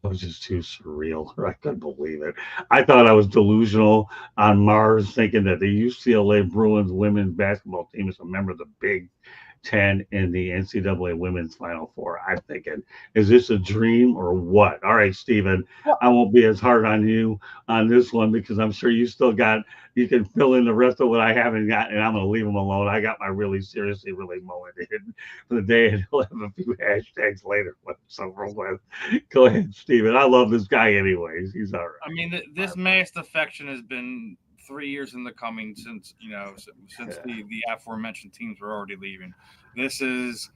was just too surreal. I couldn't believe it. I thought I was delusional on Mars, thinking that the UCLA Bruins women's basketball team is a member of the Big Ten in the NCAA Women's Final Four. I'm thinking, is this a dream or what? All right, Stephen, Well, I won't be as hard on you on this one because I'm sure you still got, you can fill in the rest of what I haven't got, and I'm going to leave them alone. I got my really seriously, really mowing in for the day, and he'll have a few hashtags later. So go ahead, Stephen. I love this guy anyways. He's all right. I mean, this mass defection has been 3 years in the coming since since the aforementioned teams were already leaving. This is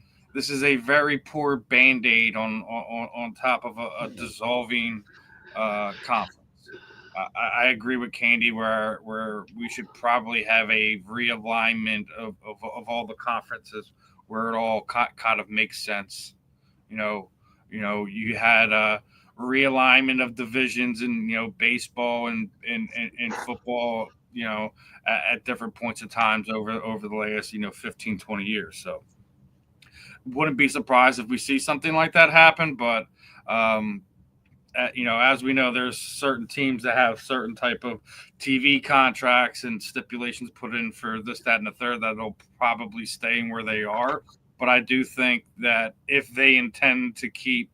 a very poor band-aid on top of a dissolving conference. I agree with Candy where we should probably have a realignment of all the conferences where it all kind of makes sense. You know, you had a realignment of divisions in baseball and football. At different points in times over the last 15, 20 years. So wouldn't be surprised if we see something like that happen. But as we know, there's certain teams that have certain type of TV contracts and stipulations put in for this, that, and the third that'll probably stay where they are. But I do think that if they intend to keep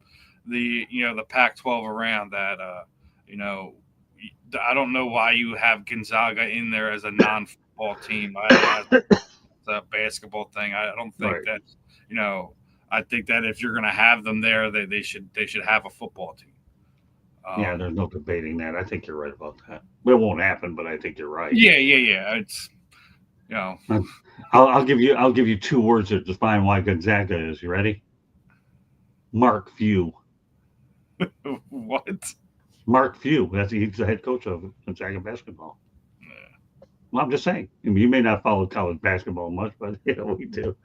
the Pac-12 around, that I don't know why you have Gonzaga in there as a non-football team. It's a basketball thing. I don't think Right. that I think that if you're going to have them there, they should have a football team. Yeah, there's no debating that. I think you're right about that. It won't happen, but I think you're right. Yeah. It's I'll give you two words that define why Gonzaga is. You ready? Mark Few. what? Mark Few. He's the head coach of Gonzaga basketball. Well, I'm just saying. I mean, you may not follow college basketball much, but we do.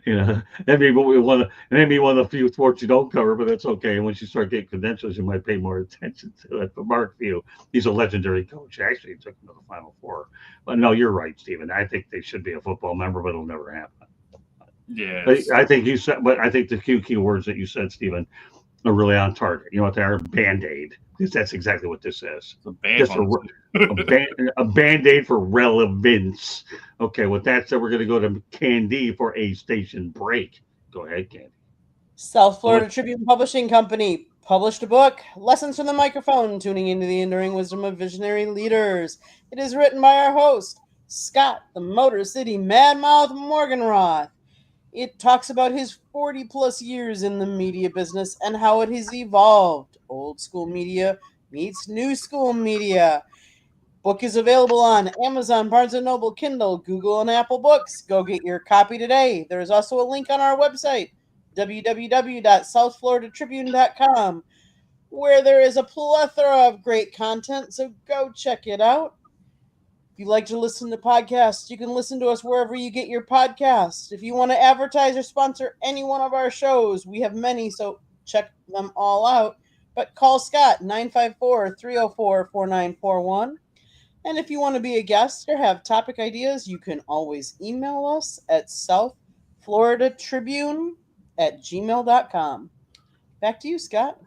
That may be one of the few sports you don't cover, but that's okay. And once you start getting credentials, you might pay more attention to it. But Mark Few, he's a legendary coach. Actually, he took him to the Final Four. But no, you're right, Stephen. I think they should be a football member, but it'll never happen. Yeah. I think you said, but I think the key words that you said, Stephen, are really on target. You know what they are? Band-Aid. Because that's exactly what this is. Just a band-aid for relevance. Okay, with that said, we're going to go to Candy for a station break. Go ahead, Candy. South Florida Tribune Publishing Company published a book, Lessons from the Microphone, Tuning into the Enduring Wisdom of Visionary Leaders. It is written by our host, Scott, the Motor City Madmouth Morganroth. It talks about his 40-plus years in the media business and how it has evolved. Old school media meets new school media. Book is available on Amazon, Barnes & Noble, Kindle, Google, and Apple Books. Go get your copy today. There is also a link on our website, www.southfloridatribune.com, where there is a plethora of great content, so go check it out. If you like to listen to podcasts, you can listen to us wherever you get your podcasts. If you want to advertise or sponsor any one of our shows, we have many, so check them all out. But call Scott, 954-304-4941. And if you want to be a guest or have topic ideas, you can always email us at southfloridatribune@gmail.com. Back to you, Scott.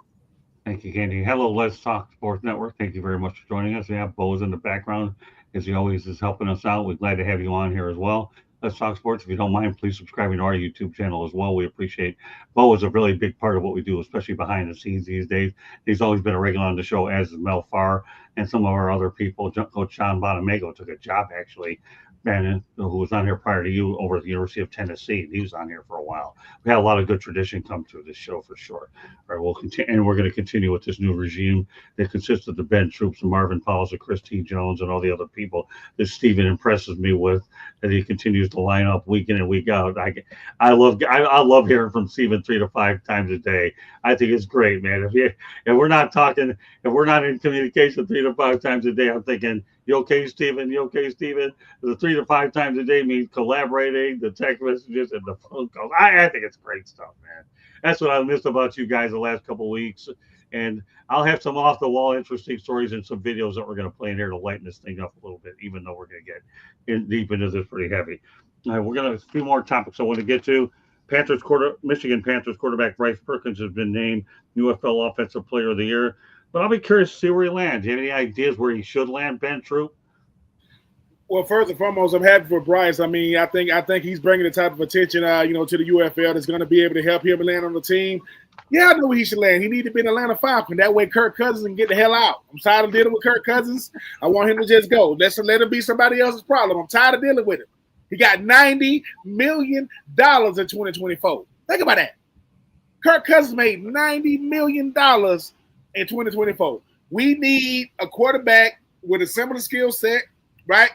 Thank you, Candy. Hello, Let's Talk Sports Network. Thank you very much for joining us. We have Bo's in the background, as he always is helping us out. We're glad to have you on here as well. Let's Talk Sports. If you don't mind, please subscribe to our YouTube channel as well. We appreciate Bo is a really big part of what we do, especially behind the scenes these days. He's always been a regular on the show, as is Mel Farr and some of our other people. Coach Sean Bonamago took a job actually Bannon, who was on here prior to you over at the University of Tennessee. He was on here for a while. We had a lot of good tradition come through this show for sure. All right, we'll continue, and we're going to continue with this new regime that consists of the Ben Troops and Marvin Powell and Chris T. Jones and all the other people that Steven impresses me with, that he continues to line up week in and week out. I love hearing from Steven 3 to 5 times a day. I think it's great, man. If we're not talking, if we're not in communication 3 to 5 times a day, I'm thinking, you okay, Steven? You okay, Steven? The 3 to 5 times a day means collaborating, the text messages and the phone calls. I think it's great stuff, man. That's what I missed about you guys the last couple of weeks. And I'll have some off the wall interesting stories and some videos that we're going to play in here to lighten this thing up a little bit, even though we're going to get deep into this pretty heavy. All right, we're going to have a few more topics I want to get to. Michigan Panthers quarterback Bryce Perkins has been named UFL Offensive Player of the Year. But I'll be curious to see where he lands. Do you have any ideas where he should land, Ben Troop? Well, first and foremost, I'm happy for Bryce. I mean, I think he's bringing the type of attention, to the UFL that's going to be able to help him land on the team. Yeah, I know where he should land. He needs to be an Atlanta Falcon. That way, Kirk Cousins can get the hell out. I'm tired of dealing with Kirk Cousins. I want him to just go. Let him be somebody else's problem. I'm tired of dealing with him. He got $90 million in 2024. Think about that. Kirk Cousins made $90 million in 2024. We need a quarterback with a similar skill set, right,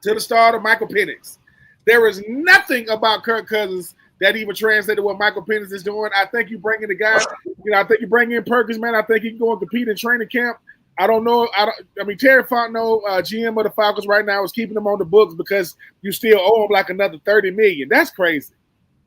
to the start of Michael Penix. There is nothing about Kirk Cousins that even translated to what Michael Penix is doing. I think you bring in the guy, I think you bring in Perkins, man. I think he can go and compete in training camp. I don't know. I mean, Terry Fontenot, GM of the Falcons right now, is keeping him on the books because you still owe him like another $30 million. That's crazy.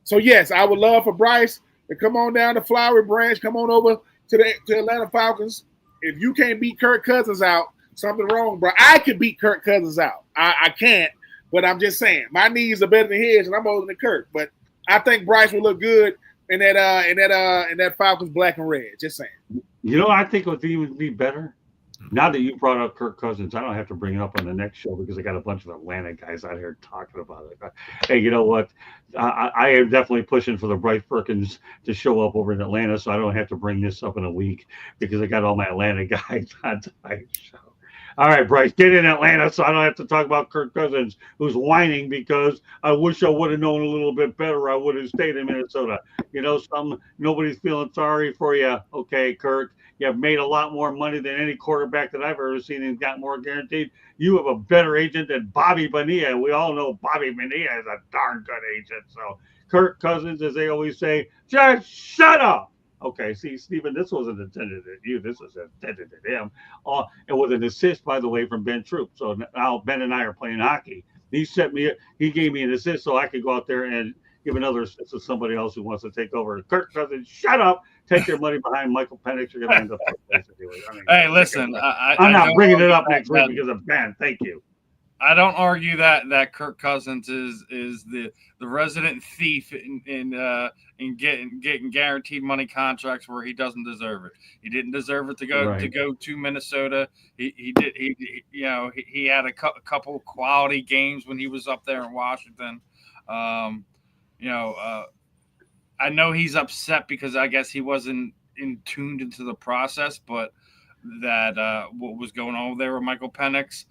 So, yes, I would love for Bryce to come on down to Flowery Branch, come on over to Atlanta Falcons. If you can't beat Kirk Cousins out, something wrong, bro. I can beat Kirk Cousins out. I can't, but I'm just saying my knees are better than his, and I'm older than Kirk. But I think Bryce will look good in that Falcons black and red. Just saying. You know, I think it would even be better. Now that you brought up Kirk Cousins, I don't have to bring it up on the next show because I got a bunch of Atlanta guys out here talking about it. Hey, you know what? I am definitely pushing for the Bryce Perkins to show up over in Atlanta, so I don't have to bring this up in a week because I got all my Atlanta guys on tonight's show. All right, Bryce, get in Atlanta so I don't have to talk about Kirk Cousins, who's whining because I wish I would have known a little bit better. I would have stayed in Minnesota. You know, nobody's feeling sorry for you. Okay, Kirk. You have made a lot more money than any quarterback that I've ever seen and got more guaranteed. You have a better agent than Bobby Bonilla. We all know Bobby Bonilla is a darn good agent. So Kirk Cousins, as they always say, just shut up. Okay, see, Stephen, this wasn't intended at you. This was intended at him. And with an assist, by the way, from Ben Troop. So now Ben and I are playing hockey. He gave me an assist so I could go out there and give another assist to somebody else who wants to take over. Kirk Cousins, shut up. Take your money behind Michael Penix. You're going to end up with anyway. Hey, listen. I'm not bringing it up next week because of Ben. Thank you. I don't argue that Kirk Cousins is the resident thief in getting guaranteed money contracts where he doesn't deserve it. He didn't deserve it to go to Minnesota. He had a couple quality games when he was up there in Washington. I know he's upset because I guess he wasn't tuned into the process, but that what was going on there with Michael Penix.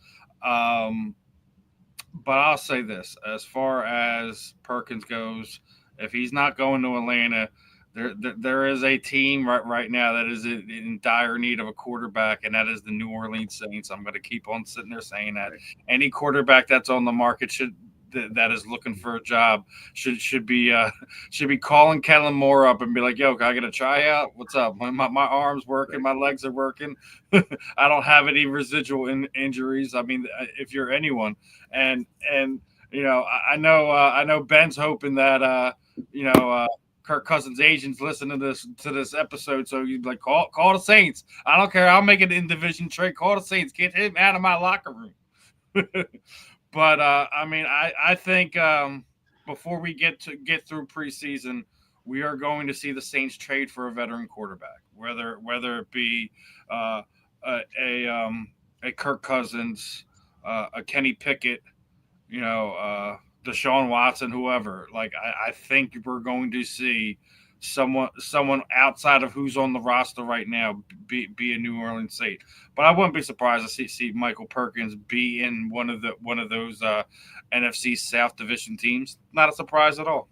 But I'll say this, as far as Perkins goes, if he's not going to Atlanta, there is a team right now that is in dire need of a quarterback, and that is the New Orleans Saints. I'm going to keep on sitting there saying that. Any quarterback that's on the market that is looking for a job should be calling Kellen Moore up and be like, yo, can I get a tryout? What's up? My arm's working, my legs are working. I don't have any residual injuries. I mean, if you're anyone, and I know Ben's hoping that Kirk Cousins' agents listen to this episode, so you'd like call the Saints. I don't care. I'll make it in division trade. Call the Saints. Get him out of my locker room. But I think before we get through preseason, we are going to see the Saints trade for a veteran quarterback, whether it be a Kirk Cousins, a Kenny Pickett, Deshaun Watson, whoever. Like I think we're going to see someone outside of who's on the roster right now be a New Orleans Saint. But I wouldn't be surprised to see Michael Perkins be in one of those NFC South Division teams. Not a surprise at all.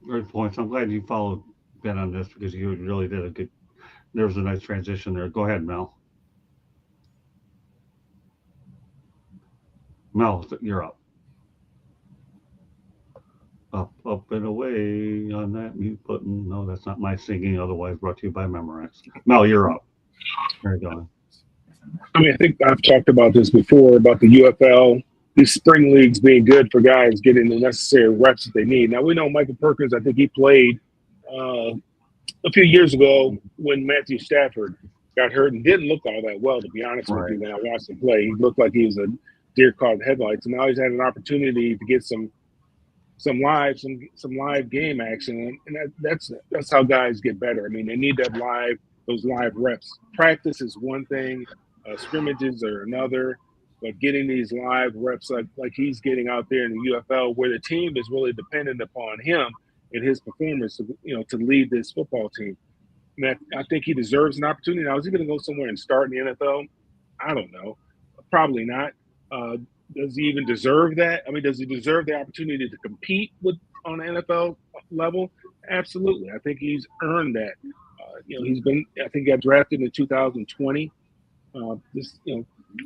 Great points. I'm glad you followed Ben on this because you really did a good. There was a nice transition there. Go ahead, Mel. Mel, you're up. Up and away on that mute button. No, that's not my singing. Otherwise, brought to you by Memorex. Mel, you're up. There you go. I mean, I think I've talked about this before about the UFL, these spring leagues being good for guys getting the necessary reps that they need. Now, we know Michael Perkins, I think he played a few years ago when Matthew Stafford got hurt and didn't look all that well, to be honest with you. When I watched him play, he looked like he was a deer caught in headlights. And now he's had an opportunity to get some live game action, and that's how guys get better. I mean, they need to have those live reps. Practice is one thing, scrimmages are another, but getting these live reps like he's getting out there in the UFL, where the team is really dependent upon him and his performance, to lead this football team. And I think he deserves an opportunity. Now, is he going to go somewhere and start in the NFL? I don't know. Probably not. Does he even deserve that? I mean, does he deserve the opportunity to compete on the NFL level? Absolutely. I think he's earned that. He's been. I think he got drafted in 2020.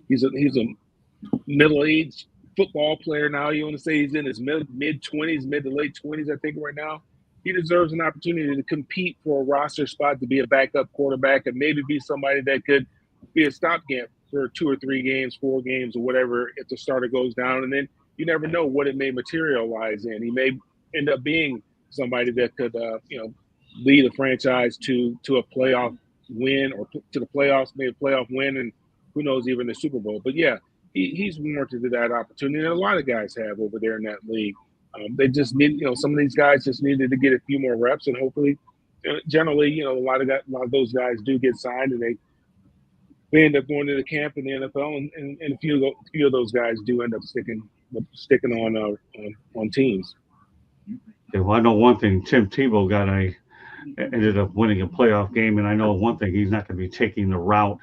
He's a middle-aged football player now. You want to say he's in his mid-20s, mid to late 20s, I think, right now. He deserves an opportunity to compete for a roster spot, to be a backup quarterback, and maybe be somebody that could be a stopgap for 2 or 3 games, 4 games, or whatever, if the starter goes down. And then you never know what it may materialize in. He may end up being somebody that could, lead a franchise to a playoff win, or to the playoffs, maybe a playoff win, and who knows, even the Super Bowl. But yeah, he's warranted that opportunity, and a lot of guys have over there in that league. They just need, some of these guys just needed to get a few more reps, and hopefully, generally, a lot of those guys do get signed, and they end up going to the camp in the NFL, and a few of those guys do end up sticking on teams. Okay, well, I know one thing. Tim Tebow ended up winning a playoff game, and I know one thing: he's not going to be taking the route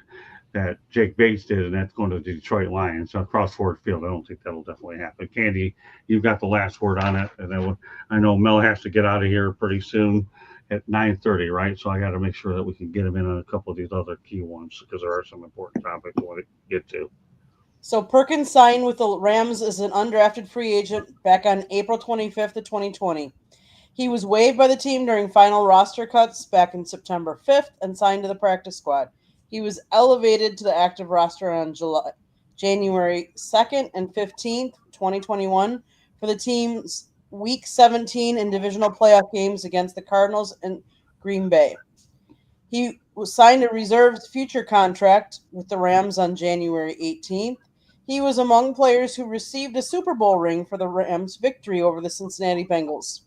that Jake Bates did, and that's going to the Detroit Lions. So across Ford Field, I don't think that'll definitely happen. Candy, you've got the last word on it, and then I know Mel has to get out of here pretty soon at 9:30, right? So I got to make sure that we can get him in on a couple of these other key ones, because there are some important topics we want to get to. So Perkins signed with the Rams as an undrafted free agent back on April 25th of 2020. He was waived by the team during final roster cuts back in September 5th and signed to the practice squad. He was elevated to the active roster on January 2nd and 15th, 2021, for the team's Week 17 and divisional playoff games against the Cardinals and Green Bay. He was signed a reserved future contract with the Rams on January 18th. He was among players who received a Super Bowl ring for the Rams' victory over the Cincinnati Bengals.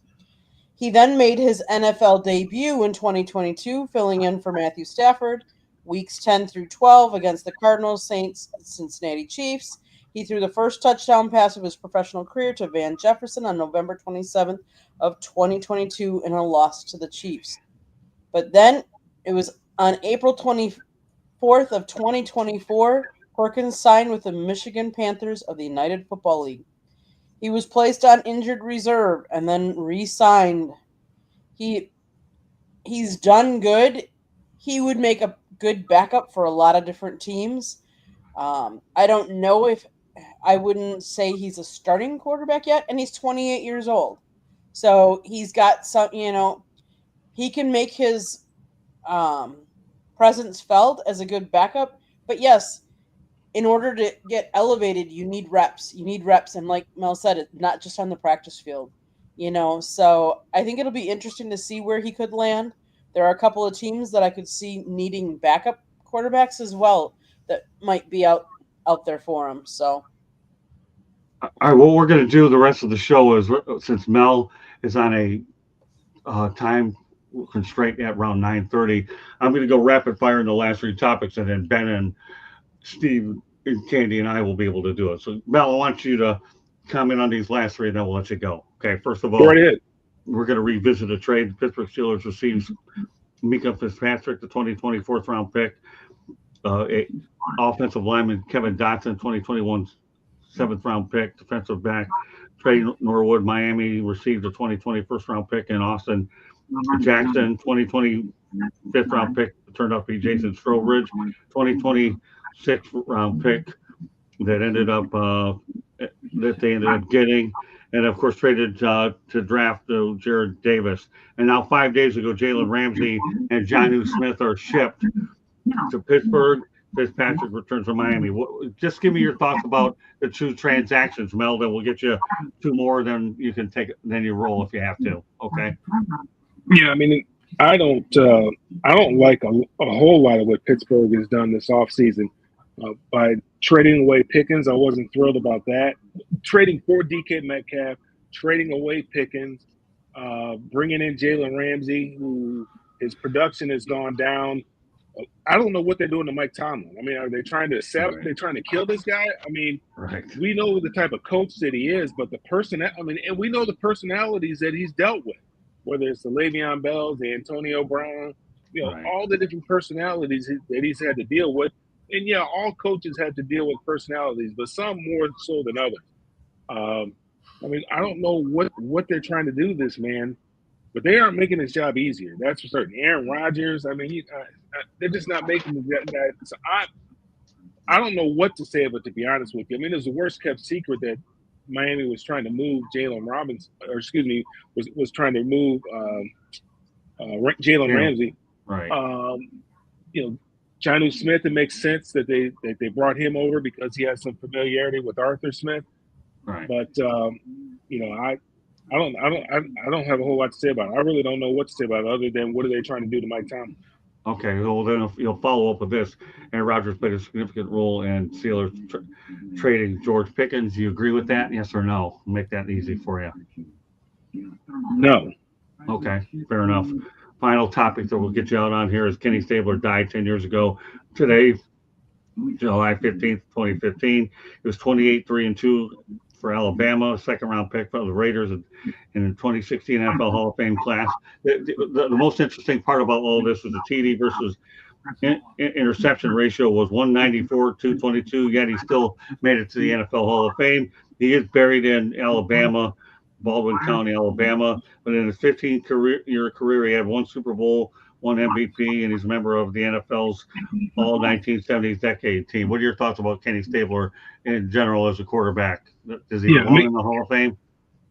He then made his NFL debut in 2022, filling in for Matthew Stafford, weeks 10 through 12 against the Cardinals, Saints, Cincinnati Chiefs. He threw the first touchdown pass of his professional career to Van Jefferson on November 27th of 2022 in a loss to the Chiefs. But then it was on April 24th of 2024, Perkins signed with the Michigan Panthers of the United Football League. He was placed on injured reserve and then re-signed. He's done good. He would make a good backup for a lot of different teams. I don't know if I wouldn't say he's a starting quarterback yet, and he's 28 years old. So he's got some, he can make his presence felt as a good backup. But yes, in order to get elevated, you need reps. And like Mel said, it's not just on the practice field, So I think it'll be interesting to see where he could land. There are a couple of teams that I could see needing backup quarterbacks as well that might be out there for him. So, all right, what we're going to do the rest of the show is, since Mel is on a time constraint at around 9:30, I'm going to go rapid fire in the last 3 topics, and then Ben and Steve and Candy and I will be able to do it. So, Mel, I want you to comment on these last 3, and then we'll let you go. Okay, first of all, go right ahead. we're going to revisit a trade. The Pittsburgh Steelers receives Mika Fitzpatrick, the 2020 fourth round pick, offensive lineman Kevin Dotson, 2021 seventh round pick, defensive back Trey Norwood. Miami received a 2020 first round pick in Austin Jackson, 2020 fifth round pick turned out to be Jason Strowbridge, 2020 sixth round pick that ended up that they ended up getting, and of course traded to draft Jared Davis. And now 5 days ago, Jalen Ramsey and Jonnu Smith are shipped to Pittsburgh. Fitzpatrick returns to Miami. Just give me your thoughts about the two transactions, Mel. Then we'll get you two more. Then you can take. Then you roll if you have to. Okay. Yeah, I mean, I don't like a whole lot of what Pittsburgh has done this offseason. By trading away Pickens, I wasn't thrilled about that. Trading for DK Metcalf, trading away Pickens, bringing in Jalen Ramsey, who his production has gone down. I don't know what they're doing to Mike Tomlin. I mean, are they trying to accept? They're trying to kill this guy. I mean, we know the type of coach that he is, but the person. I mean, and we know the personalities that he's dealt with, whether it's the Le'Veon Bells, the Antonio Brown, all the different personalities that he's had to deal with. And yeah, all coaches have to deal with personalities, but some more so than others. I mean, I don't know what they're trying to do to this man, but they aren't making his job easier. That's for certain. Aaron Rodgers, I mean, they're just not making that. So I don't know what to say, but to be honest with you, I mean, it's the worst kept secret that Miami was trying to move Jalen Robinson, or excuse me, was trying to move Jalen Ramsey. Right. Jonnu Smith, it makes sense that they brought him over because he has some familiarity with Arthur Smith. Right. But I don't have a whole lot to say about it. I really don't know what to say about it other than what are they trying to do to Mike Tomlin. Okay, well then you'll follow up with this. Aaron Rodgers played a significant role in Steelers trading George Pickens. Do you agree with that? Yes or no? Make that easy for you. No. Okay, fair enough. Final topic that we'll get you out on here is Kenny Stabler died 10 years ago today, July 15th, 2015. It was 28-3-2 for Alabama, second round pick for the Raiders in the 2016 NFL Hall of Fame class. The most interesting part about all this was the TD versus interception ratio was 194-222, yet he still made it to the NFL Hall of Fame. He is buried in Alabama, Baldwin County, Alabama. But in his 15-year career, he had one Super Bowl, one MVP, and he's a member of the NFL's all 1970s decade team. What are your thoughts about Kenny Stabler in general as a quarterback? Does he belong in the Hall of Fame?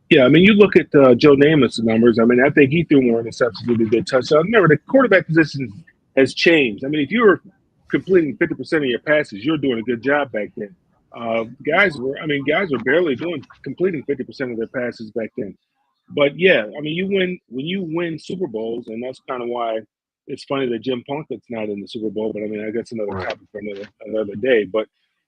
Yeah, I mean, you look at Joe Namath's numbers. I mean, I think he threw more interceptions than he did touchdowns. Remember, the quarterback position has changed. I mean, if you were completing 50% of your passes, you're doing a good job back then. Guys were barely completing 50% of their passes back then. But yeah, I mean, when you win Super Bowls, and that's kind of why it's funny that Jim Plunkett's not in the Super Bowl. But I mean, I guess another topic for another day. But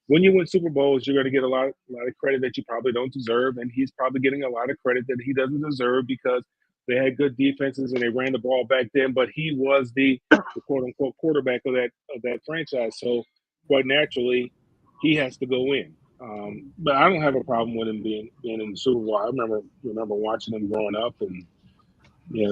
when you win Super Bowls, you're going to get a lot of credit that you probably don't deserve, and he's probably getting a lot of credit that he doesn't deserve because they had good defenses and they ran the ball back then. But he was the quote unquote quarterback of that franchise, so quite naturally, he has to go in. But I don't have a problem with him being in the Super Bowl. I remember watching him growing up, and he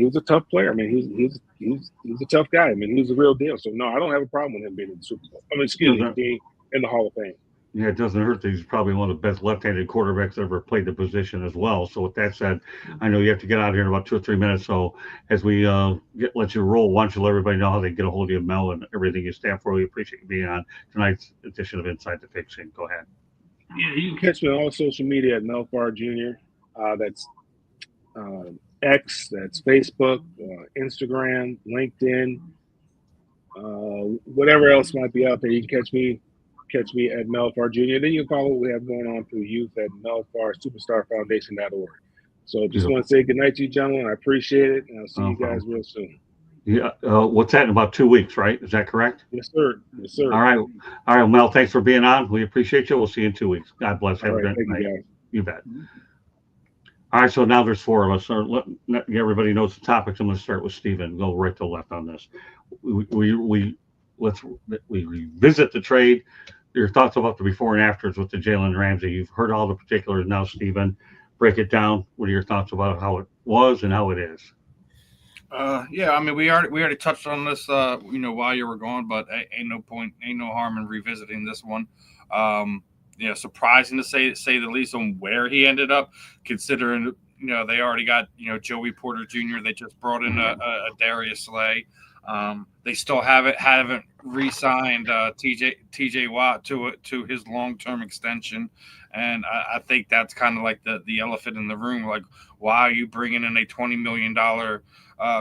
was a tough player. I mean, he was a tough guy. I mean, he was the real deal. So no, I don't have a problem with him being in the Super Bowl. I mean, being in the Hall of Fame. Yeah, it doesn't hurt that he's probably one of the best left-handed quarterbacks ever played the position as well. So with that said, I know you have to get out of here in about 2 or 3 minutes. So as we let you roll, why don't you let everybody know how they get a hold of you, Mel, and everything you stand for. We appreciate you being on tonight's edition of Inside the Fiction. Go ahead. Yeah, you can catch me on all social media at Mel Farr Jr. That's X, that's Facebook, Instagram, LinkedIn, whatever else might be out there. You can catch me at Mel Farr Jr. Then you can follow what we have going on through youth at melfarsuperstarfoundation.org. So just want to say good night to you, gentlemen. I appreciate it, and I'll see you guys real soon. Yeah, what's that in about 2 weeks, right? Is that correct? Yes, sir. Yes, sir. All right, Mel. Thanks for being on. We appreciate you. We'll see you in 2 weeks. God bless. Have a good night. You bet. All right, so now there's 4 of us. So let everybody knows the topics. I'm going to start with Steven. Go right to left on this. We revisit the trade. Your thoughts about the before and afters with the Jalen Ramsey. You've heard all the particulars now, Steven. break it down. What are your thoughts about how it was and how it is? Yeah, I mean, we already touched on this, while you were gone, but ain't no harm in revisiting this one. Um, Surprising to say the least on where he ended up, considering they already got Joey Porter Jr. They just brought in a Darius Slay. They still haven't re-signed TJ Watt to his long-term extension, and I think that's kind of like the elephant in the room. Like, why are you bringing in a $20 million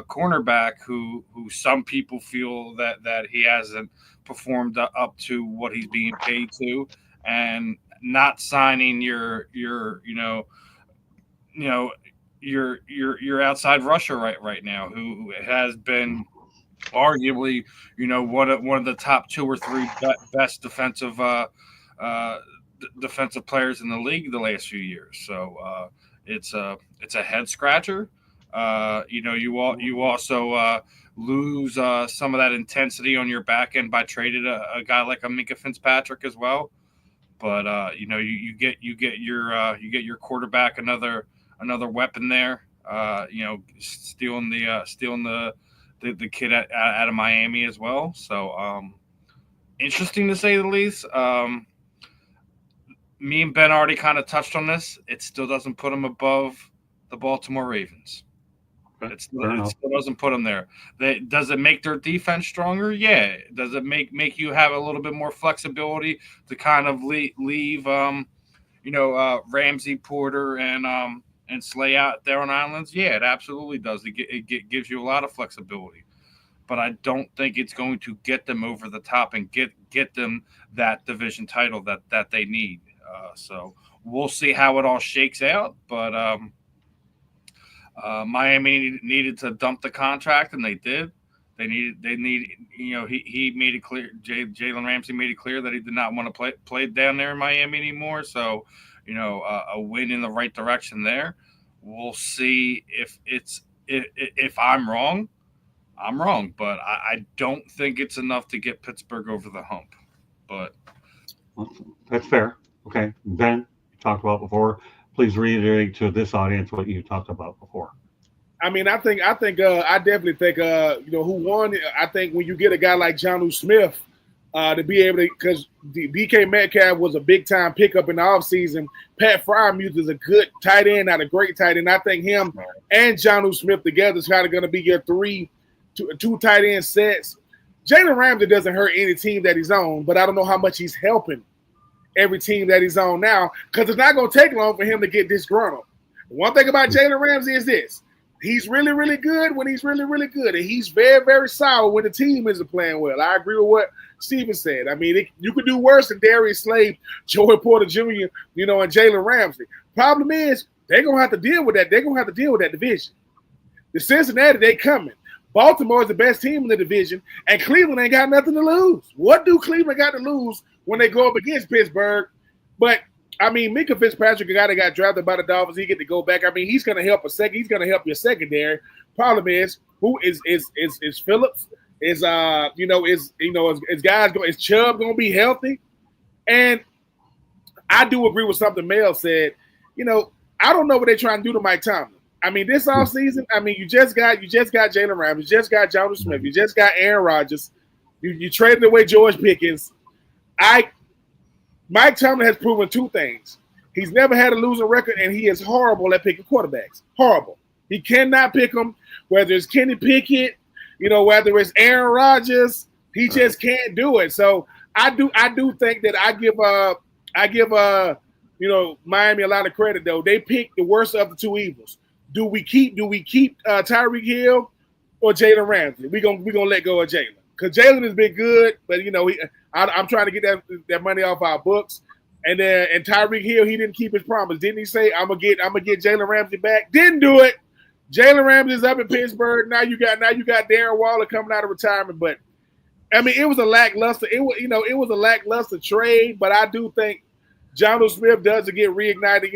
cornerback who some people feel that he hasn't performed up to what he's being paid to, and not signing your outside rusher right now, who has been arguably one of the top two or three best defensive players in the league the last few years. So it's a head scratcher. You also lose some of that intensity on your back end by trading a guy like a Minkah Fitzpatrick as well. But you get your quarterback another weapon there. Stealing the kid out of Miami as well. So interesting to say the least. Me and Ben already kind of touched on this. It still doesn't put him above the Baltimore Ravens. It still doesn't put them there. Does it make their defense stronger? Yeah. Does it make you have a little bit more flexibility to kind of leave Ramsey, Porter, and Slay out there on islands? Yeah, it absolutely does. It gives you a lot of flexibility. But I don't think it's going to get them over the top and get them that division title that they need. So we'll see how it all shakes out. But Miami needed to dump the contract, and they did. They needed. He made it clear. Jalen Ramsey made it clear that he did not want to play down there in Miami anymore. So, a win in the right direction there. We'll see if I'm wrong. I'm wrong, but I don't think it's enough to get Pittsburgh over the hump. But that's fair. Okay, Ben, you talked about before. Please reiterate to this audience what you talked about before. I mean, I definitely think, who won? I think when you get a guy like Jonnu Smith to be able to, because DK Metcalf was a big time pickup in the offseason. Pat Freiermuth is a good tight end, not a great tight end. I think him and Jonnu Smith together is kind of going to be your two tight end sets. Jalen Ramsey doesn't hurt any team that he's on, but I don't know how much he's helping every team that he's on now, because it's not going to take long for him to get disgruntled. One thing about Jalen Ramsey is this. He's really, really good when he's really, really good, and he's very, very sour when the team isn't playing well. I agree with what Steven said. I mean, you could do worse than Darius Slay, Joey Porter Jr., and Jalen Ramsey. Problem is, they're going to have to deal with that. They're going to have to deal with that division. The Cincinnati, they coming. Baltimore is the best team in the division, and Cleveland ain't got nothing to lose. What do Cleveland got to lose when they go up against Pittsburgh? But I mean, Minkah Fitzpatrick, a guy that got drafted by the Dolphins, he get to go back. I mean, he's going to help He's going to help your secondary. Problem is, who is Phillips? Is guys is Chubb going to be healthy? And I do agree with something Mel said. I don't know what they're trying to do to Mike Tomlin. I mean, this offseason, you just got Jalen Ramsey, you just got Jonnu Smith, you just got Aaron Rodgers, you traded away George Pickens. Mike Tomlin has proven two things. He's never had a losing record, and he is horrible at picking quarterbacks. Horrible. He cannot pick them, whether it's Kenny Pickett, whether it's Aaron Rodgers. He just can't do it. So I do think that I give Miami a lot of credit, though. They picked the worst of the two evils. Do we keep Tyreek Hill or Jalen Ramsey? We're gonna let go of Jalen, because Jalen has been good, but I'm trying to get that money off our books. And Tyreek Hill, he didn't keep his promise. Didn't he say, I'm gonna get Jalen Ramsey back? Didn't do it. Jalen Ramsey's up in Pittsburgh. Now you got Darren Waller coming out of retirement. But I mean, it was a lackluster. It was a lackluster trade. But I do think Jonnu Smith does get reignited.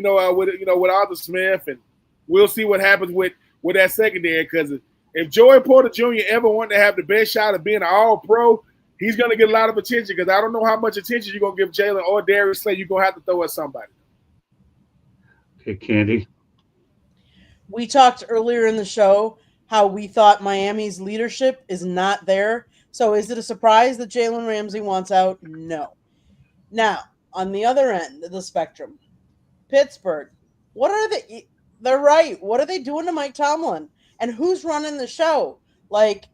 With Arthur Smith, and we'll see what happens with that secondary. Because if Joey Porter Jr. ever wanted to have the best shot of being an All-Pro, he's going to get a lot of attention, because I don't know how much attention you're going to give Jalen or Darius Slay. You're going to have to throw at somebody. Okay, Candy, We talked earlier in the show how we thought Miami's leadership is not there. So is it a surprise that Jalen Ramsey wants out? No. Now, on the other end of the spectrum, Pittsburgh, what are they? They're right. What are they doing to Mike Tomlin? And who's running the show? Like,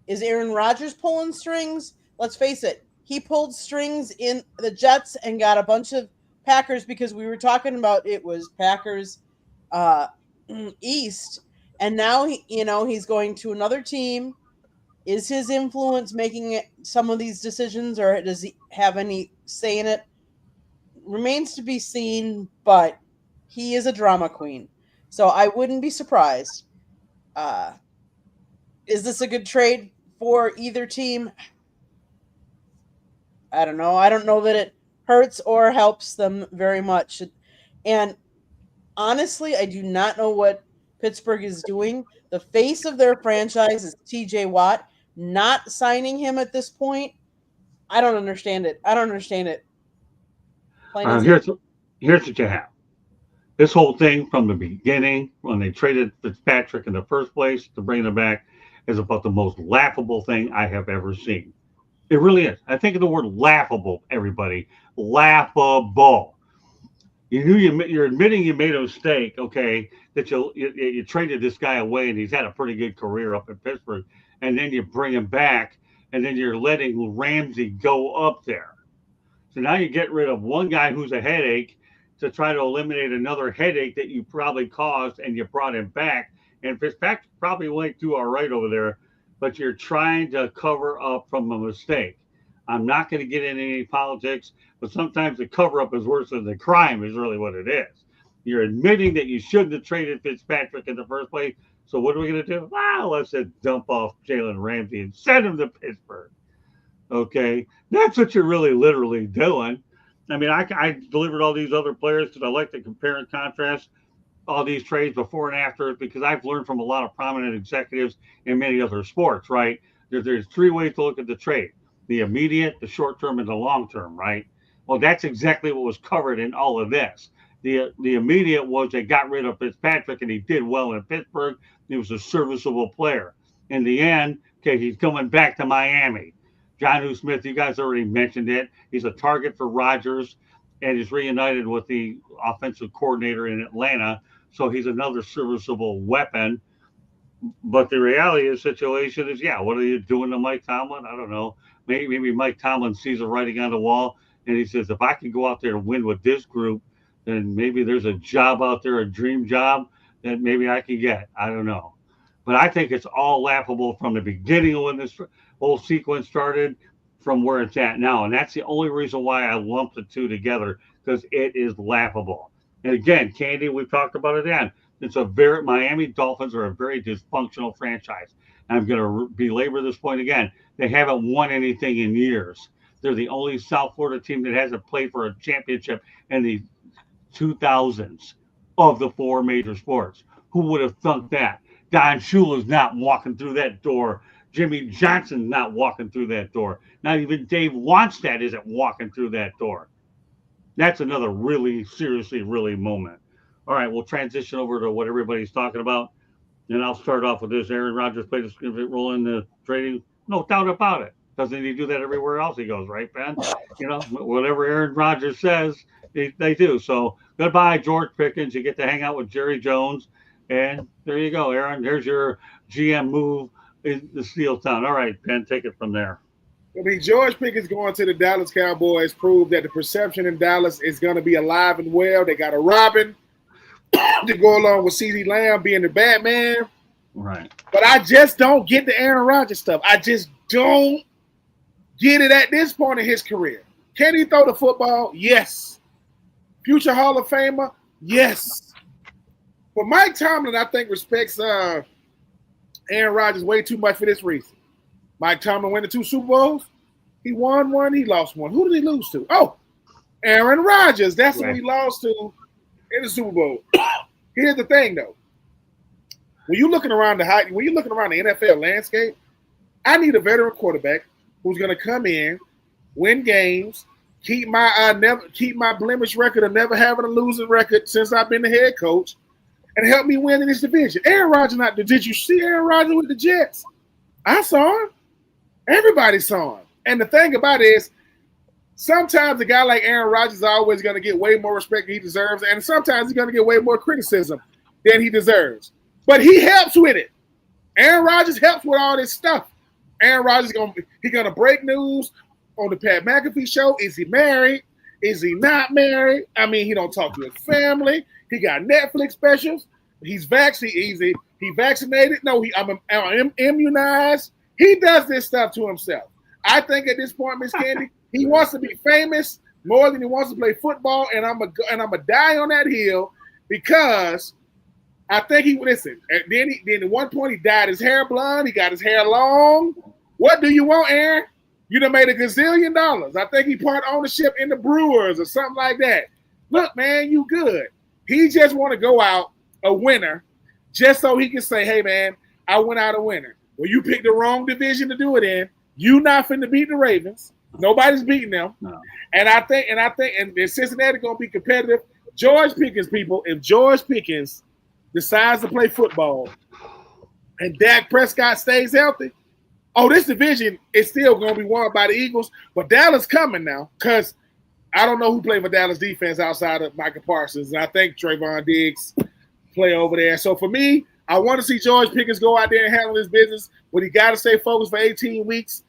is Aaron Rodgers pulling strings? Let's face it, he pulled strings in the Jets and got a bunch of Packers because we were talking about it was Packers uh, East, and now he's going to another team. Is his influence making some of these decisions, or does he have any say in it? Remains to be seen, but he is a drama queen, so I wouldn't be surprised. Uh, is this a good trade for either team? I don't know. I don't know that it hurts or helps them very much. And honestly, I do not know what Pittsburgh is doing. The face of their franchise is TJ Watt. Not signing him at this point, I don't understand it. I don't understand it. Plain as Here's what you have. This whole thing from the beginning, when they traded Fitzpatrick in the first place to bring him back, is about the most laughable thing I have ever seen. It really is. I think of the word laughable, everybody. Laughable. You're admitting you made a mistake, okay, that you traded this guy away and he's had a pretty good career up in Pittsburgh, and then you bring him back, and then you're letting Ramsey go up there. So now you get rid of one guy who's a headache to try to eliminate another headache that you probably caused, and you brought him back. And Fitzpatrick probably went do all right over there, but you're trying to cover up from a mistake. I'm not going to get into any politics, but sometimes the cover-up is worse than the crime is really what it is. You're admitting that you shouldn't have traded Fitzpatrick in the first place. So what are we going to do? Well, let's just dump off Jalen Ramsey and send him to Pittsburgh. Okay? That's what you're really literally doing. I mean, I delivered all these other players because I like to compare and contrast all these trades before and after, because I've learned from a lot of prominent executives in many other sports, right? There's three ways to look at the trade: the immediate, the short term, and the long term, right? Well, that's exactly what was covered in all of this. The immediate was they got rid of Fitzpatrick, and he did well in Pittsburgh. He was a serviceable player. In the end, okay, he's coming back to Miami. Jonnu Smith, you guys already mentioned it. He's a target for Rodgers, and he's reunited with the offensive coordinator in Atlanta. So he's another serviceable weapon. But the reality of the situation is, yeah, what are you doing to Mike Tomlin? I don't know. Maybe Mike Tomlin sees the writing on the wall, and he says, if I can go out there and win with this group, then maybe there's a job out there, a dream job that maybe I can get. I don't know. But I think it's all laughable from the beginning of when this whole sequence started from where it's at now. And that's the only reason why I lumped the two together, because it is laughable. And again, Candy, we've talked about it then. Miami Dolphins are a very dysfunctional franchise. And I'm going to belabor this point again. They haven't won anything in years. They're the only South Florida team that hasn't played for a championship in the 2000s of the four major sports. Who would have thunk that? Don Shula's not walking through that door. Jimmy Johnson's not walking through that door. Not even Dave Wannstedt isn't walking through that door. That's another really, seriously, really moment. All right, we'll transition over to what everybody's talking about. And I'll start off with this. Aaron Rodgers played a significant role in the trading. No doubt about it. Doesn't he do that everywhere else he goes, right, Ben? You know, whatever Aaron Rodgers says, they do. So goodbye, George Pickens. You get to hang out with Jerry Jones. And there you go, Aaron. There's your GM move in the Steel Town. All right, Ben, take it from there. I mean, George Pickens going to the Dallas Cowboys proved that the perception in Dallas is going to be alive and well. They got a Robin to go along with CeeDee Lamb being the Batman. Right. But I just don't get the Aaron Rodgers stuff. I just don't get it at this point in his career. Can he throw the football? Yes. Future Hall of Famer? Yes. But Mike Tomlin, I think, respects Aaron Rodgers way too much for this reason. Mike Tomlin went to 2 Super Bowls. He won one. He lost one. Who did he lose to? Oh, Aaron Rodgers. That's who he lost to in the Super Bowl. Here's the thing, though. When you're looking around the NFL landscape, I need a veteran quarterback who's going to come in, win games, keep my blemish record of never having a losing record since I've been the head coach, and help me win in this division. Aaron Rodgers not. Did you see Aaron Rodgers with the Jets? I saw him. Everybody saw him. And the thing about it is, sometimes a guy like Aaron Rodgers is always going to get way more respect than he deserves, and sometimes he's going to get way more criticism than he deserves. But he helps with it. Aaron Rodgers helps with all this stuff. Aaron Rodgers gonna break news on the Pat McAfee show. Is he married? Is he not married? I mean, he don't talk to his family. He got Netflix specials. He's vaccinated. He vaccinated. No, I'm immunized. He does this stuff to himself. I think at this point, Miss Candy, he wants to be famous more than he wants to play football, and I'm a die on that hill because I think listen. And then at one point he dyed his hair blonde. He got his hair long. What do you want, Aaron? You done made $1 gazillion. I think he part ownership in the Brewers or something like that. Look, man, you good. He just want to go out a winner just so he can say, hey, man, I went out a winner. Well, you picked the wrong division to do it in. You not finna beat the Ravens. Nobody's beating them. No. And I think Cincinnati gonna be competitive. George Pickens, people, if George Pickens decides to play football and Dak Prescott stays healthy, this division is still going to be won by the Eagles. But Dallas coming now because I don't know who played for Dallas defense outside of Michael Parsons. And I think Trayvon Diggs play over there. So for me, I want to see George Pickens go out there and handle his business, but he got to stay focused for 18 weeks.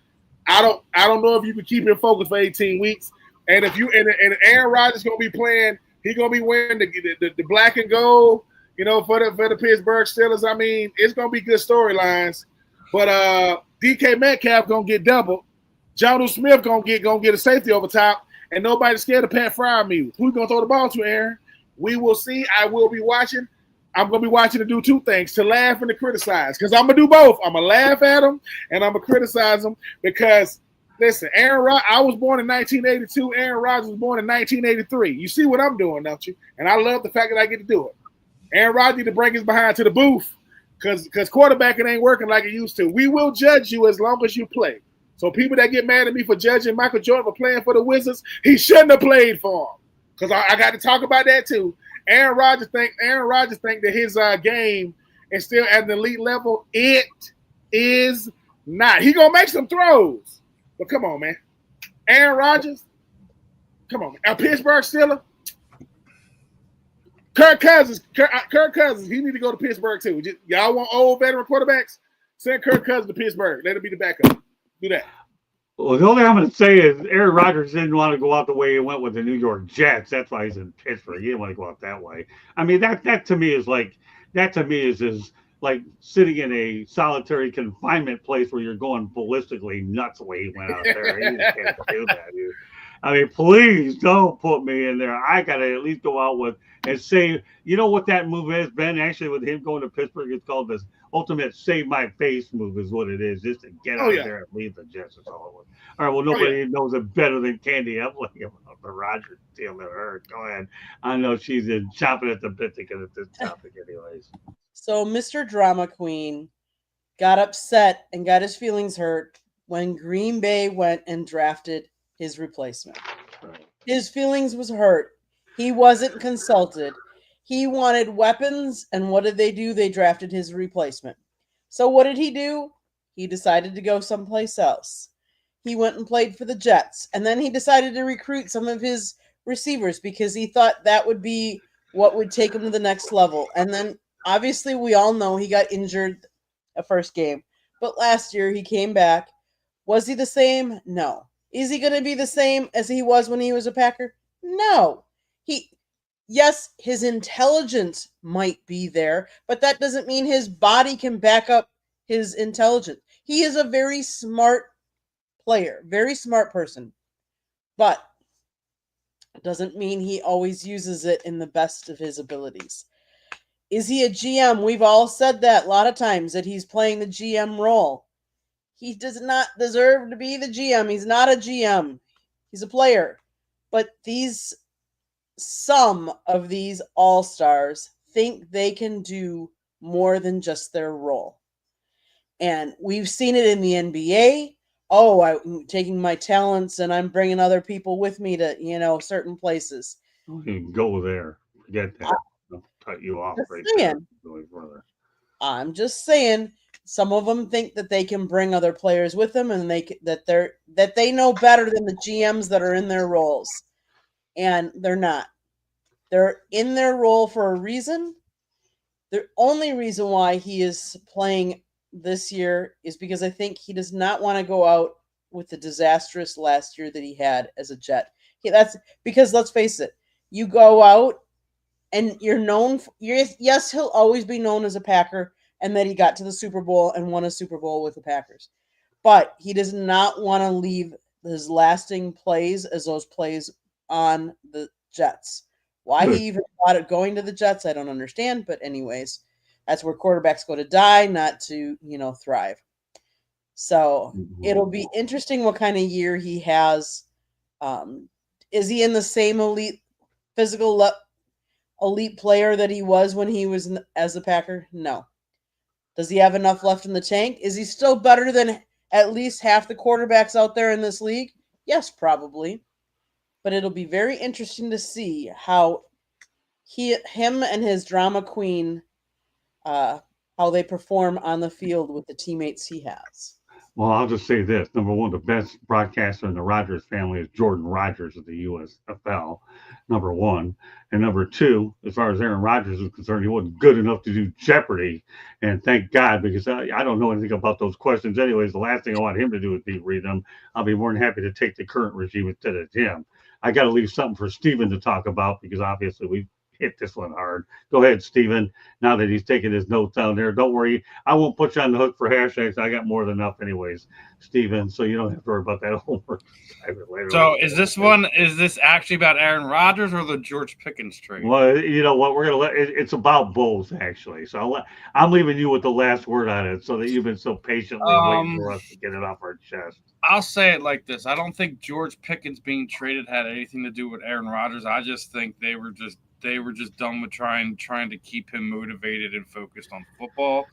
I don't know if you can keep him focused for 18 weeks. And if and Aaron Rodgers going to be playing, he's going to be wearing the black and gold, for the Pittsburgh Steelers. I mean, it's going to be good storylines. But DK Metcalf going to get doubled. Jonnu Smith going to get a safety over top, and nobody's scared of Pat Freiermuth. Who's going to throw the ball to, Aaron? We will see. I will be watching. I'm going to be watching to do two things, to laugh and to criticize, because I'm going to do both. I'm going to laugh at them, and I'm going to criticize them because, listen, I was born in 1982. Aaron Rodgers was born in 1983. You see what I'm doing, don't you? And I love the fact that I get to do it. Aaron Rodgers need to bring his behind to the booth because quarterbacking ain't working like it used to. We will judge you as long as you play. So people that get mad at me for judging Michael Jordan for playing for the Wizards, he shouldn't have played for them. Because I got to talk about that too. Aaron Rodgers think that his game is still at an elite level. It is not. He gonna make some throws, but come on, man. Aaron Rodgers, come on, man. A Pittsburgh Steeler. Kirk Cousins, he need to go to Pittsburgh too. Y'all want old veteran quarterbacks? Send Kirk Cousins to Pittsburgh. Let him be the backup. Do that. Well, the only thing I'm going to say is Aaron Rodgers didn't want to go out the way he went with the New York Jets. That's why he's in Pittsburgh. He didn't want to go out that way. I mean, that to me is like sitting in a solitary confinement place where you're going ballistically nuts the way he went out there. He just can't do that, dude. I mean, please don't put me in there. I got to at least go out with and say, you know what that move is, Ben? Actually, with him going to Pittsburgh, it's called this ultimate save my face move is what it is, just to get out there and leave the Jets. That's all it was. All right, well, nobody knows it better than Candy Evelyn about the Rodgers deal with her. Go ahead. I know she's chopping at the bit to get at this topic anyways. So Mr. Drama Queen got upset and got his feelings hurt when Green Bay went and drafted his replacement. Right. His feelings was hurt. He wasn't consulted. He wanted weapons, and what did they do? They drafted his replacement. So what did he do? He decided to go someplace else. He went and played for the Jets, and then he decided to recruit some of his receivers because he thought that would be what would take him to the next level. And then, obviously, we all know he got injured the first game. But last year, he came back. Was he the same? No. Is he going to be the same as he was when he was a Packer? No. Yes, his intelligence might be there, but that doesn't mean his body can back up his intelligence. He is a very smart player, very smart person, but it doesn't mean he always uses it in the best of his abilities. Is he a GM? We've all said that a lot of times, that he's playing the GM role. He does not deserve to be the GM. He's not a GM. He's a player. But some of these all-stars think they can do more than just their role. And we've seen it in the NBA. Oh, I'm taking my talents and I'm bringing other people with me to, certain places. You can go there. Forget that. cut you off Just right saying. there. Going further. I'm just saying. Some of them think that they can bring other players with them, and that they know better than the GMs that are in their roles, and they're not. They're in their role for a reason. The only reason why he is playing this year is because I think he does not want to go out with the disastrous last year that he had as a Jet. That's because let's face it, you go out and you're known. Yes, he'll always be known as a Packer, and that he got to the Super Bowl and won a Super Bowl with the Packers. But he does not want to leave his lasting plays as those plays on the Jets. Why he even thought of going to the Jets, I don't understand. But anyways, that's where quarterbacks go to die, not to thrive. So it'll be interesting what kind of year he has. Is he in the same physical elite player that he was when he was as a Packer? No. Does he have enough left in the tank? Is he still better than at least half the quarterbacks out there in this league? Yes, probably. But it'll be very interesting to see how him and his drama queen, how they perform on the field with the teammates he has. Well, I'll just say this. Number one, the best broadcaster in the Rogers family is Jordan Rogers of the USFL, number one. And number two, as far as Aaron Rodgers is concerned, he wasn't good enough to do Jeopardy. And thank God, because I don't know anything about those questions anyways. The last thing I want him to do is be read them. I'll be more than happy to take the current regime instead of him. I got to leave something for Steven to talk about because obviously we hit this one hard. Go ahead, Steven. Now that he's taking his notes down there, don't worry. I won't put you on the hook for hashtags. I got more than enough anyways, Steven. So you don't have to worry about that homework. So is this actually about Aaron Rodgers or the George Pickens trade? Well, you know what? We're going to let it's about both, actually. So I'm leaving you with the last word on it so that you've been so patiently waiting for us to get it off our chest. I'll say it like this. I don't think George Pickens being traded had anything to do with Aaron Rodgers. I just think they were just done with trying to keep him motivated and focused on football,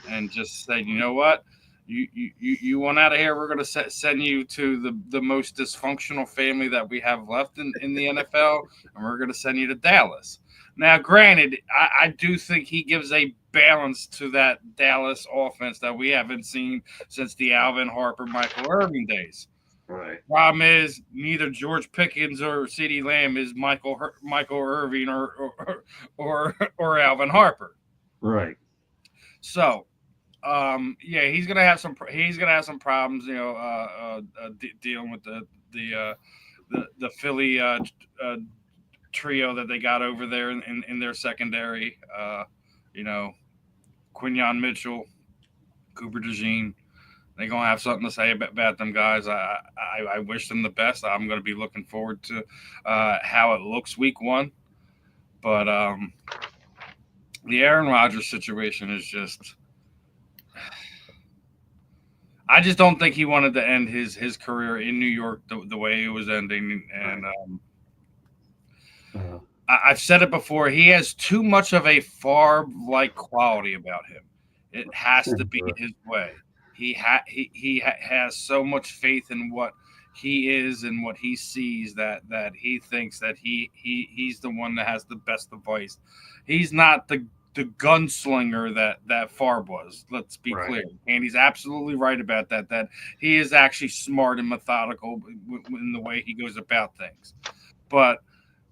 and just said, you know what, you want out of here. We're going to send you to the most dysfunctional family that we have left in the NFL, and we're going to send you to Dallas. Now, granted, I do think he gives a balance to that Dallas offense that we haven't seen since the Alvin Harper, Michael Irvin days. Right. Problem is, neither George Pickens or CeeDee Lamb is Michael Irvin or Alvin Harper. Right. So, yeah, he's gonna have some problems, dealing with the Philly trio that they got over there in their secondary. Quinyon Mitchell, Cooper DeJean. They're going to have something to say about them guys. I wish them the best. I'm going to be looking forward to how it looks week one. But the Aaron Rodgers situation is just – I just don't think he wanted to end his career in New York the way it was ending. And I've said it before. He has too much of a Favre-like quality about him. It has to be his way. He has so much faith in what he is and what he sees that he thinks that he's the one that has the best advice. He's not the gunslinger that Favre was. Let's be clear. And he's absolutely right about that. That he is actually smart and methodical in the way he goes about things. But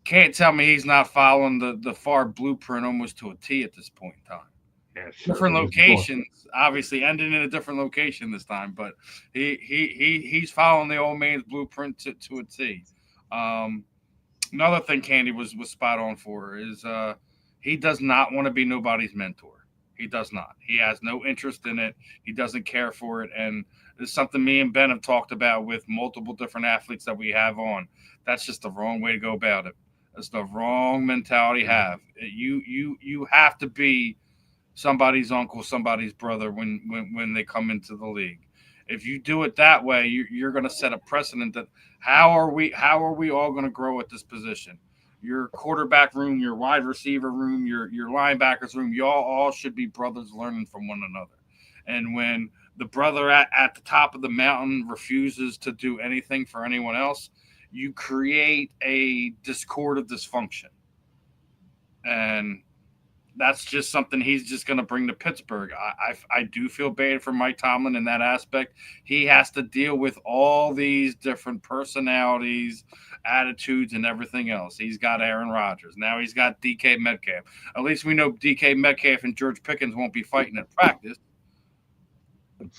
can't tell me he's not following the Favre blueprint almost to a T at this point in time. Yeah, sure. Different locations, obviously ending in a different location this time, but he's following the old man's blueprint to a T. Another thing Candy was spot on for is he does not want to be nobody's mentor. He does not. He has no interest in it. He doesn't care for it, and it's something me and Ben have talked about with multiple different athletes that we have on. That's just the wrong way to go about it. That's the wrong mentality to have. You have to be somebody's uncle, somebody's brother when they come into the league. If you do it that way, you're going to set a precedent that how are we all going to grow at this position? Your quarterback room, your wide receiver room, your linebackers room, you all should be brothers learning from one another. And when the brother at the top of the mountain refuses to do anything for anyone else, you create a discord of dysfunction. And that's just something he's just going to bring to Pittsburgh. I do feel bad for Mike Tomlin in that aspect. He has to deal with all these different personalities, attitudes, and everything else. He's got Aaron Rodgers. Now he's got DK Metcalf. At least we know DK Metcalf and George Pickens won't be fighting at practice.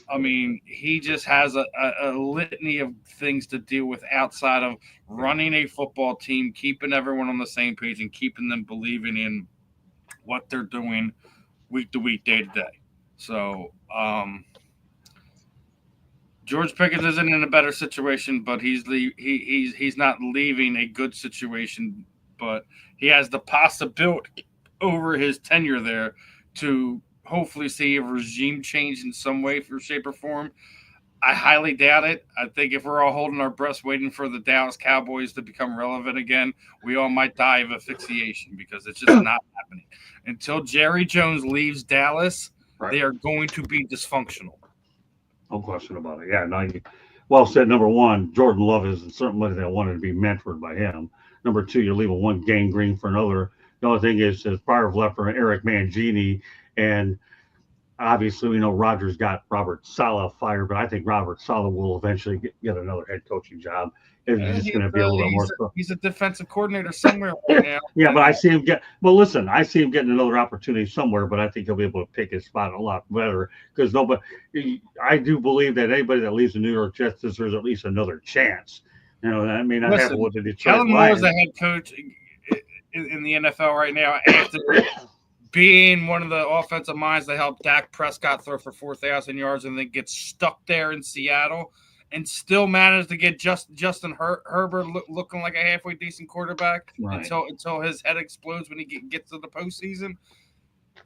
I mean, he just has a litany of things to deal with outside of running a football team, keeping everyone on the same page, and keeping them believing in what they're doing week to week, day to day. So George Pickens isn't in a better situation, but he's not leaving a good situation. But he has the possibility over his tenure there to hopefully see a regime change in some way, shape, or form. I highly doubt it. I think if we're all holding our breaths waiting for the Dallas Cowboys to become relevant again, we all might die of asphyxiation because it's just not happening. Until Jerry Jones leaves Dallas, They are going to be dysfunctional. No question about it. Yeah, no, well said. Number one, Jordan Love is somebody that wanted to be mentored by him. Number two, you're leaving one gangrene for another. The other thing is, prior of left for Eric Mangini, and obviously, we know Rodgers got Robert Saleh fired, but I think Robert Saleh will eventually get another head coaching job. It's just going to be a little bit more. He's a defensive coordinator somewhere right now. Yeah, but I see him I see him getting another opportunity somewhere, but I think he'll be able to pick his spot a lot better because I do believe that anybody that leaves the New York Jets deserves at least another chance. You know, I mean, I have with the Detroit Kellen Moore is the head coach in the NFL right now after being one of the offensive minds that helped Dak Prescott throw for 4,000 yards and then get stuck there in Seattle and still managed to get Justin Herbert looking like a halfway decent quarterback until his head explodes when he gets to the postseason.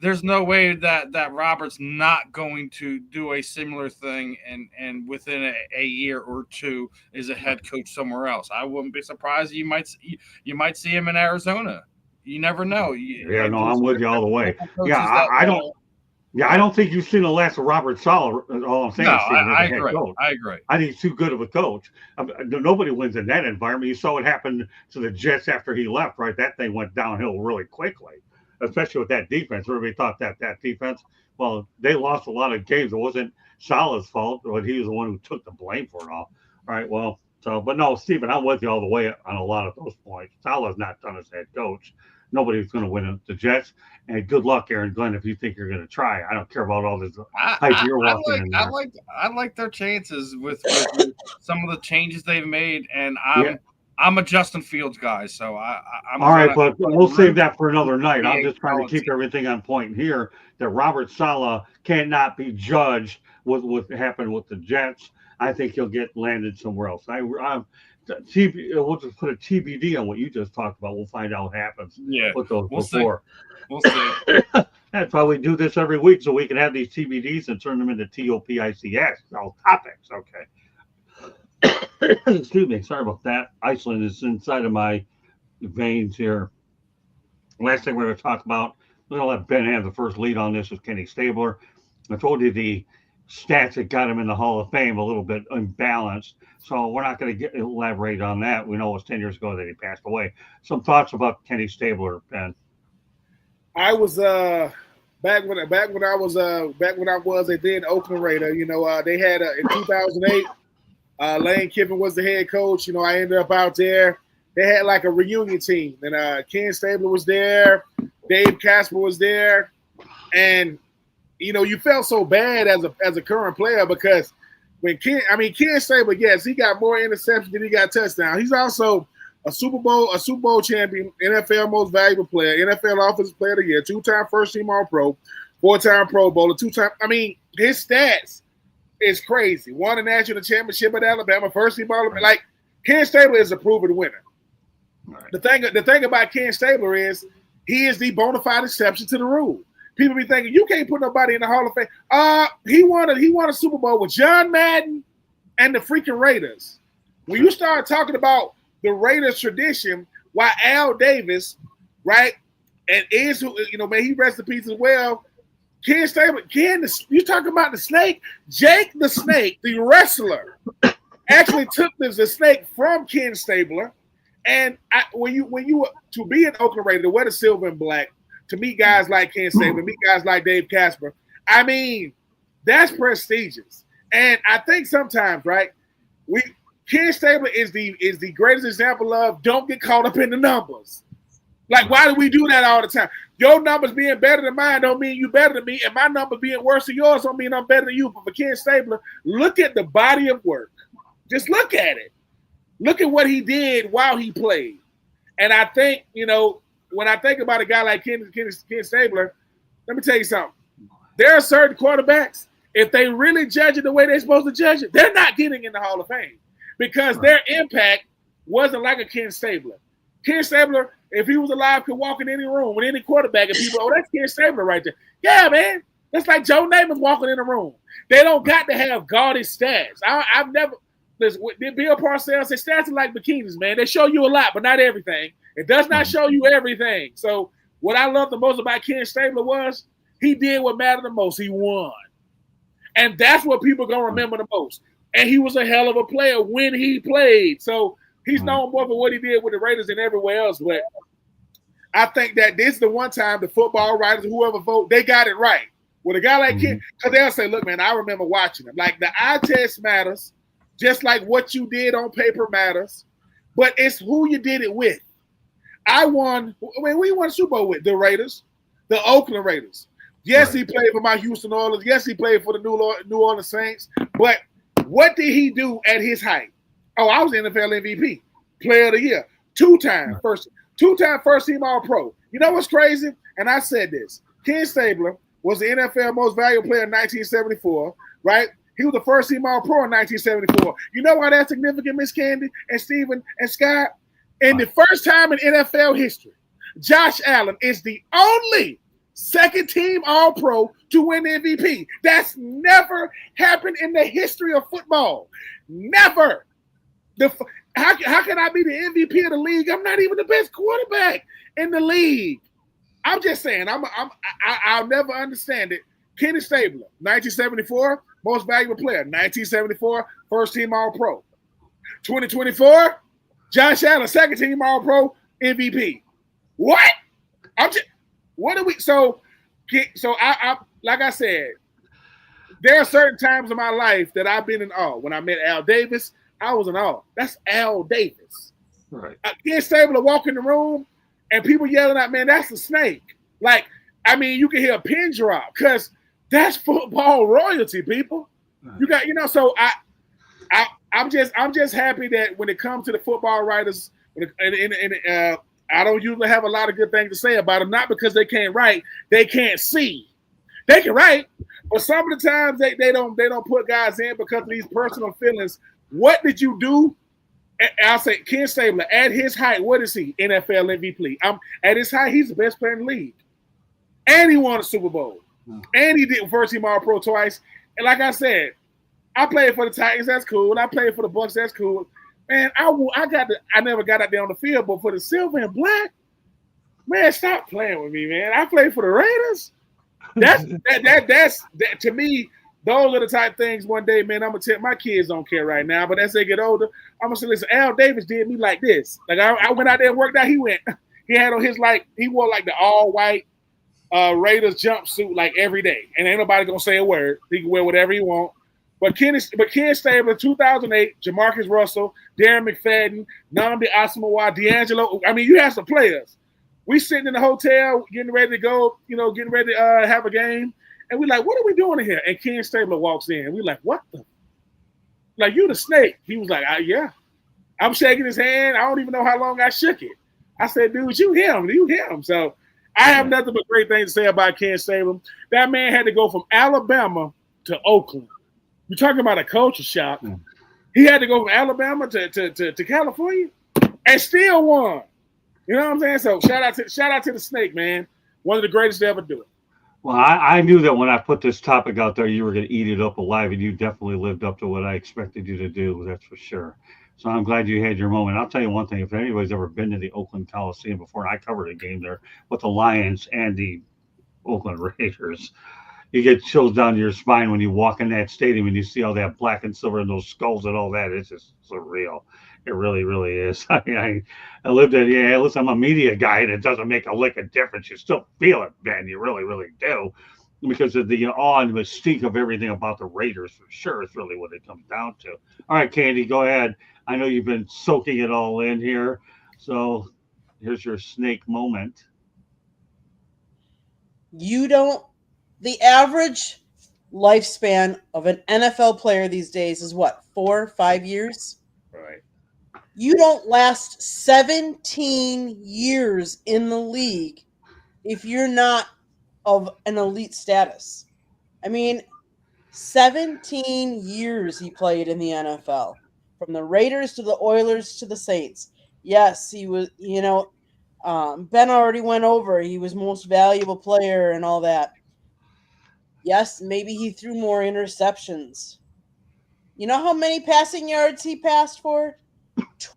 There's no way that Robert's not going to do a similar thing and within a year or two is a head coach somewhere else. I wouldn't be surprised you might see him in Arizona. You never know. I'm with you all the way. I don't think you've seen the last of Robert Saleh. All I'm saying, I agree. I think he's too good of a coach. Nobody wins in that environment. You saw what happened to the Jets after he left, right? That thing went downhill really quickly, especially with that defense. Everybody thought that defense, well, they lost a lot of games. It wasn't Saleh's fault, but he was the one who took the blame for it all. All right, well, but no, Stephen, I'm with you all the way on a lot of those points. Saleh's not done as head coach. Nobody's going to win the Jets. And good luck, Aaron Glenn, if you think you're going to try. I don't care about all this hype you're walking in there. I like their chances with some of the changes they've made, and I'm a Justin Fields guy, so I'm all right, but we'll save that for another night. I'm just trying to keep everything on point here. That Robert Saleh cannot be judged with what happened with the Jets. I think he'll get landed somewhere else. We'll just put a TBD on what you just talked about. We'll find out what happens. Yeah, with those we'll before. See. We'll see. That's why we do this every week, so we can have these TBDs and turn them into TOPICs, all topics. Okay. Excuse me. Sorry about that. Iceland is inside of my veins here. Last thing we're going to talk about, we're going to let Ben have the first lead on this, is Kenny Stabler. I told you the stats that got him in the Hall of Fame a little bit imbalanced. So we're not going to elaborate on that. We know it was 10 years ago that he passed away. Some thoughts about Kenny Stabler, Ben? I was back when I was a then Oakland Raider. You know, they had in 2008. Lane Kiffin was the head coach. You know, I ended up out there. They had like a reunion team, and Ken Stabler was there. Dave Casper was there, and you know, you felt so bad as a current player because when Ken Stabler, yes, he got more interceptions than he got touchdowns. He's also a Super Bowl champion, NFL Most Valuable Player, NFL Offensive Player of the Year, 2-time First Team All-Pro, 4-time Pro Bowler, 2-time. I mean, his stats is crazy. Won a national championship at Alabama, First Team All-Pro. Like, Ken Stabler is a proven winner. Right. The thing about Ken Stabler is he is the bona fide exception to the rule. People be thinking you can't put nobody in the Hall of Fame. He won a Super Bowl with John Madden and the freaking Raiders. When you start talking about the Raiders tradition, why Al Davis, right, and is who, you know, may he rest in peace as well. Ken Stabler, you talking about the Snake? Jake the Snake, the wrestler, actually took the Snake from Ken Stabler. And when you to be an Oakland Raider, to wear the silver and black, to meet guys like Ken Saban, meet guys like Dave Casper. I mean, that's prestigious. And I think sometimes, right, Ken Stabler is the greatest example of don't get caught up in the numbers. Like, why do we do that all the time? Your numbers being better than mine don't mean you better than me, and my numbers being worse than yours don't mean I'm better than you. But for Ken Stabler, look at the body of work. Just look at it. Look at what he did while he played. And I think, when I think about a guy like Ken Stabler, let me tell you something. There are certain quarterbacks, if they really judge it the way they're supposed to judge it, they're not getting in the Hall of Fame because their impact wasn't like a Ken Stabler. Ken Stabler, if he was alive, could walk in any room with any quarterback and people, oh, that's Ken Stabler right there. Yeah, man. That's like Joe Namath walking in a room. They don't got to have gaudy stats. I've never – listen, Bill Parcells said stats are like bikinis, man. They show you a lot, but not everything. It does not show you everything. So what I love the most about Ken Stabler was he did what mattered the most. He won. And that's what people are going to remember the most. And he was a hell of a player when he played. So he's known more for what he did with the Raiders than everywhere else. But I think that this is the one time the football writers, whoever vote, they got it right. With a guy like Ken, because they'll say, look, man, I remember watching him. Like the eye test matters, just like what you did on paper matters, but it's who you did it with. We won a Super Bowl with the Raiders, the Oakland Raiders. Yes, he played for my Houston Oilers. Yes, he played for the New Orleans Saints. But what did he do at his height? Oh, I was NFL MVP, Player of the Year, two-time first team All-Pro. You know what's crazy? And I said this. Ken Stabler was the NFL most valuable player in 1974, right? He was the first team All-Pro in 1974. You know why that's significant, Miss Candy and Steven and Scott? In the first time in NFL history, Josh Allen is the only second-team All-Pro to win the MVP. That's never happened in the history of football. Never. How can I be the MVP of the league? I'm not even the best quarterback in the league. I'm just saying. I'll never understand it. Kenny Stabler, 1974, most valuable player. 1974, first-team All-Pro. 2024, Josh Allen, second-team All-Pro, MVP. What? What are we? So I like I said, there are certain times in my life that I've been in awe. When I met Al Davis, I was in awe. That's Al Davis. Right. Ken Stabler walk in the room and people yelling out, man, that's a snake. Like, I mean, you can hear a pin drop because that's football royalty, people. You got, so I'm just happy that when it comes to the football writers, I don't usually have a lot of good things to say about them, not because they can't write, they can't see. They can write, but some of the times they don't put guys in because of these personal feelings. What did you do? I'll say Ken Stabler, at his height, what is he? NFL MVP. At his height, he's the best player in the league. And he won a Super Bowl. And he did first team All-Pro twice. And like I said, I played for the Titans, that's cool. I played for the Bucks, that's cool. Man, I never got out there on the field, but for the silver and black, man, stop playing with me, man. I played for the Raiders. That's to me. Those are the type of things one day, man, I'm going to tell my kids don't care right now, but as they get older, I'm going to say, listen, Al Davis did me like this. Like I went out there and worked out. He had on his, he wore like the all white Raiders jumpsuit like every day. And ain't nobody going to say a word. He can wear whatever he want. But Ken Stabler, 2008, Jamarcus Russell, Darren McFadden, Nnamdi Asomugha, D'Angelo. I mean, you have some players. We sitting in the hotel, getting ready to go, getting ready to have a game. And we're like, what are we doing in here? And Ken Stabler walks in. And we're like, what the? Like, you the snake. He was like, yeah. I'm shaking his hand. I don't even know how long I shook it. I said, dude, you him. So I have nothing but great things to say about Ken Stabler. That man had to go from Alabama to Oakland. You're talking about a culture shock. He had to go from Alabama to California and still won. You know what I'm saying? So shout out to the snake, man. One of the greatest to ever do it. Well, I knew that when I put this topic out there, you were going to eat it up alive, and you definitely lived up to what I expected you to do. That's for sure. So I'm glad you had your moment. I'll tell you one thing. If anybody's ever been to the Oakland Coliseum before, and I covered a game there with the Lions and the Oakland Raiders, you get chills down your spine when you walk in that stadium and you see all that black and silver and those skulls and all that. It's just surreal. It really, really is. I lived it. Yeah, listen, I'm a media guy, and it doesn't make a lick of difference. You still feel it, Ben. You really, really do, because of the awe and mystique of everything about the Raiders. For sure, it's really what it comes down to. All right, Candy, go ahead. I know you've been soaking it all in here, so here's your snake moment. You don't. The average lifespan of an NFL player these days is what, 4, 5 years? Right. You don't last 17 years in the league if you're not of an elite status. I mean, 17 years he played in the NFL, from the Raiders to the Oilers to the Saints. Yes, he was, Ben already went over. He was most valuable player and all that. Yes, maybe he threw more interceptions. You know how many passing yards he passed for?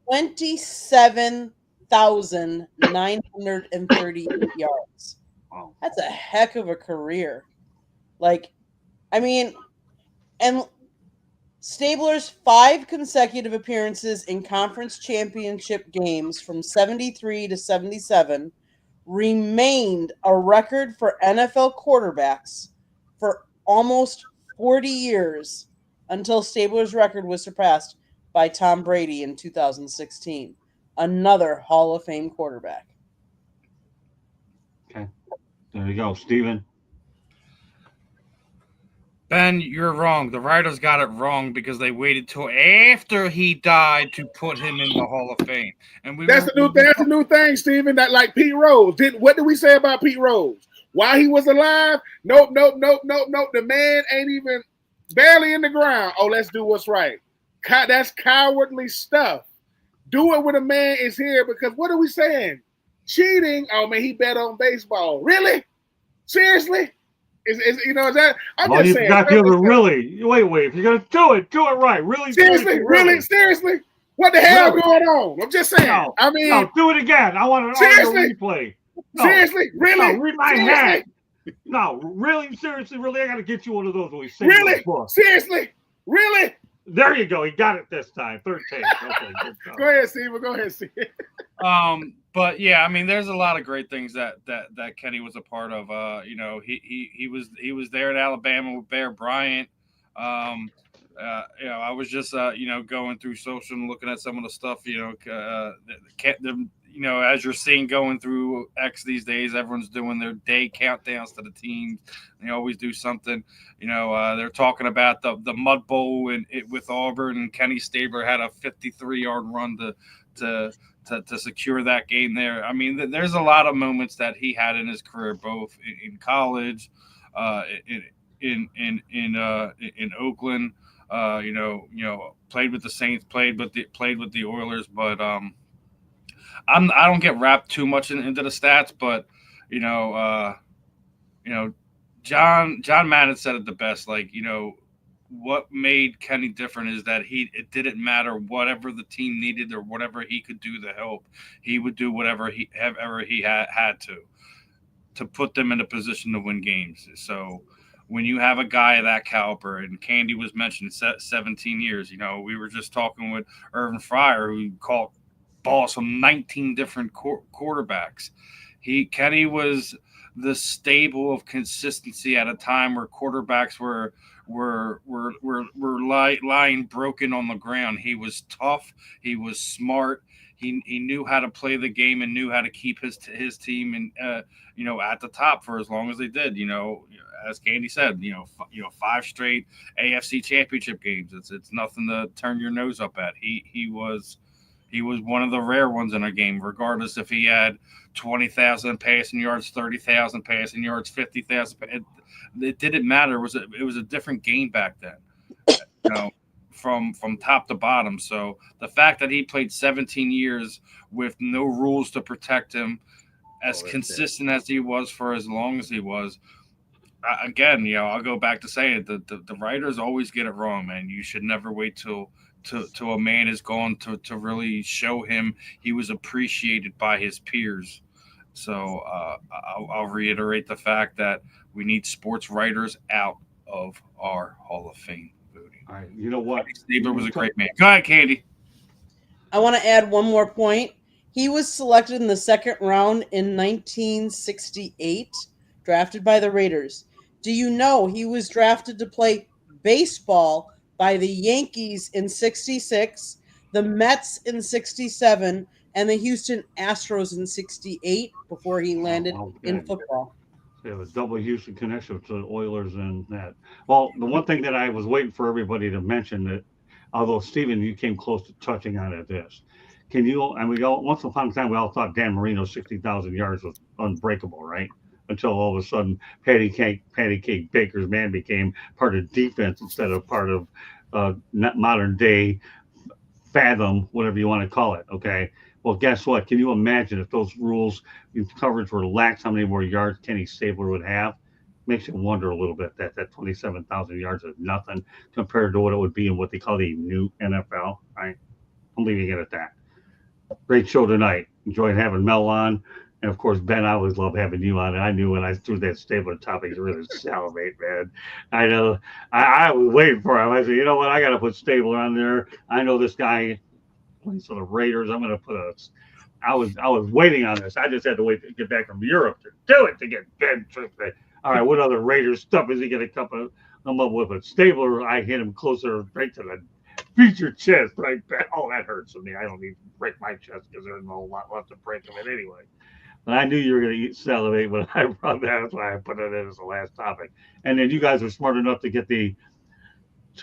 27,938 yards. Wow. That's a heck of a career. Like, I mean, and Stabler's 5 consecutive appearances in conference championship games from 73 to 77 remained a record for NFL quarterbacks for almost 40 years until Stabler's record was surpassed by Tom Brady in 2016, another Hall of Fame quarterback. Okay. There you go, Steven. Ben, you're wrong. The writers got it wrong because they waited till after he died to put him in the Hall of Fame. And That's a new thing, Steven. That like Pete Rose. What did we say about Pete Rose? While he was alive? Nope. The man ain't even barely in the ground. Oh, let's do what's right. That's cowardly stuff. Do it when a man is here, because what are we saying? Cheating? Oh man, he bet on baseball. Really? Seriously? Is that? I'm Well, just you saying. got the other really. Wait. If you're gonna do it right. Really, Seriously. What the hell going on? I'm just saying. No, I mean, no, do it again. I want an audio replay. No, seriously, really? No, read my head. No, really, seriously, really, I got to get you one of those when we sing Really? the book. Seriously? Really? There you go. He got it this time. Third take. Okay, good job. Go ahead, Steve. But yeah, I mean, there's a lot of great things that Kenny was a part of. He was there at Alabama with Bear Bryant. I was just going through social and looking at some of the stuff. As you're seeing going through X these days, everyone's doing their day countdowns to the teams. They always do something. They're talking about the Mud Bowl with Auburn, and Kenny Stabler had a 53-yard run to secure that game there. I mean, there's a lot of moments that he had in his career, both in college, in Oakland. Played with the Saints, played with the Oilers, but I don't get wrapped too much into the stats, but John Madden said it the best. What made Kenny different is that it didn't matter whatever the team needed or whatever he could do to help. He would do whatever he had to put them in a position to win games. So when you have a guy of that caliber, and Candy was mentioned 17 years, we were just talking with Irvin Fryer, who caught balls from 19 different quarterbacks. Kenny was the stable of consistency at a time where quarterbacks were lying broken on the ground. He was tough. He was smart. He knew how to play the game and knew how to keep his team and at the top for as long as they did. As Candy said, 5 straight AFC championship games. It's nothing to turn your nose up at. He was one of the rare ones in a game, regardless if he had 20,000 passing yards, 30,000 passing yards, 50,000. It didn't matter. It was a different game back then, from top to bottom. So the fact that he played 17 years with no rules to protect him, as consistent as he was for as long as he was, again, I'll go back to saying it. The writers always get it wrong, man. You should never wait till a man is gone to really show him he was appreciated by his peers. So I'll reiterate the fact that we need sports writers out of our Hall of Fame voting. All right, you know what? Stabler was a great man. Go ahead, Candy. I want to add one more point. He was selected in the second round in 1968, drafted by the Raiders. Do you know he was drafted to play baseball by the Yankees in 66, the Mets in 67, and the Houston Astros in 68 before he landed in football? They have a double Houston connection to the Oilers and that. Well, the one thing that I was waiting for everybody to mention that, although Steven, you came close to touching on it, this. Can you, and we all, once upon a time, we all thought Dan Marino's 60,000 yards was unbreakable, right? Until all of a sudden, Patty Cake Baker's man became part of defense instead of part of modern day fathom, whatever you want to call it. Okay. Well, guess what? Can you imagine if those rules, if coverage were lax, how many more yards Kenny Stabler would have? Makes you wonder a little bit that 27,000 yards is nothing compared to what it would be in what they call the new NFL. Right? I'm leaving it at that. Great show tonight. Enjoyed having Mel on. And of course, Ben, I always love having you on. And I knew when I threw that Stabler topic, to really salivate, man. I know. I was waiting for him. I said, you know what? I got to put Stabler on there. I know this guy plays for the Raiders. I'm going to put a. I was waiting on this. I just had to wait to get back from Europe to do it to get Ben Troop. All right, what other Raiders stuff is he going to come up with? But Stabler, I hit him closer right to the feature chest. Right? Oh, that hurts me. I don't need to break my chest because there's no lot left to break of it anyway. But I knew you were going to salivate when I brought that. That's why I put it in as the last topic. And then you guys were smart enough to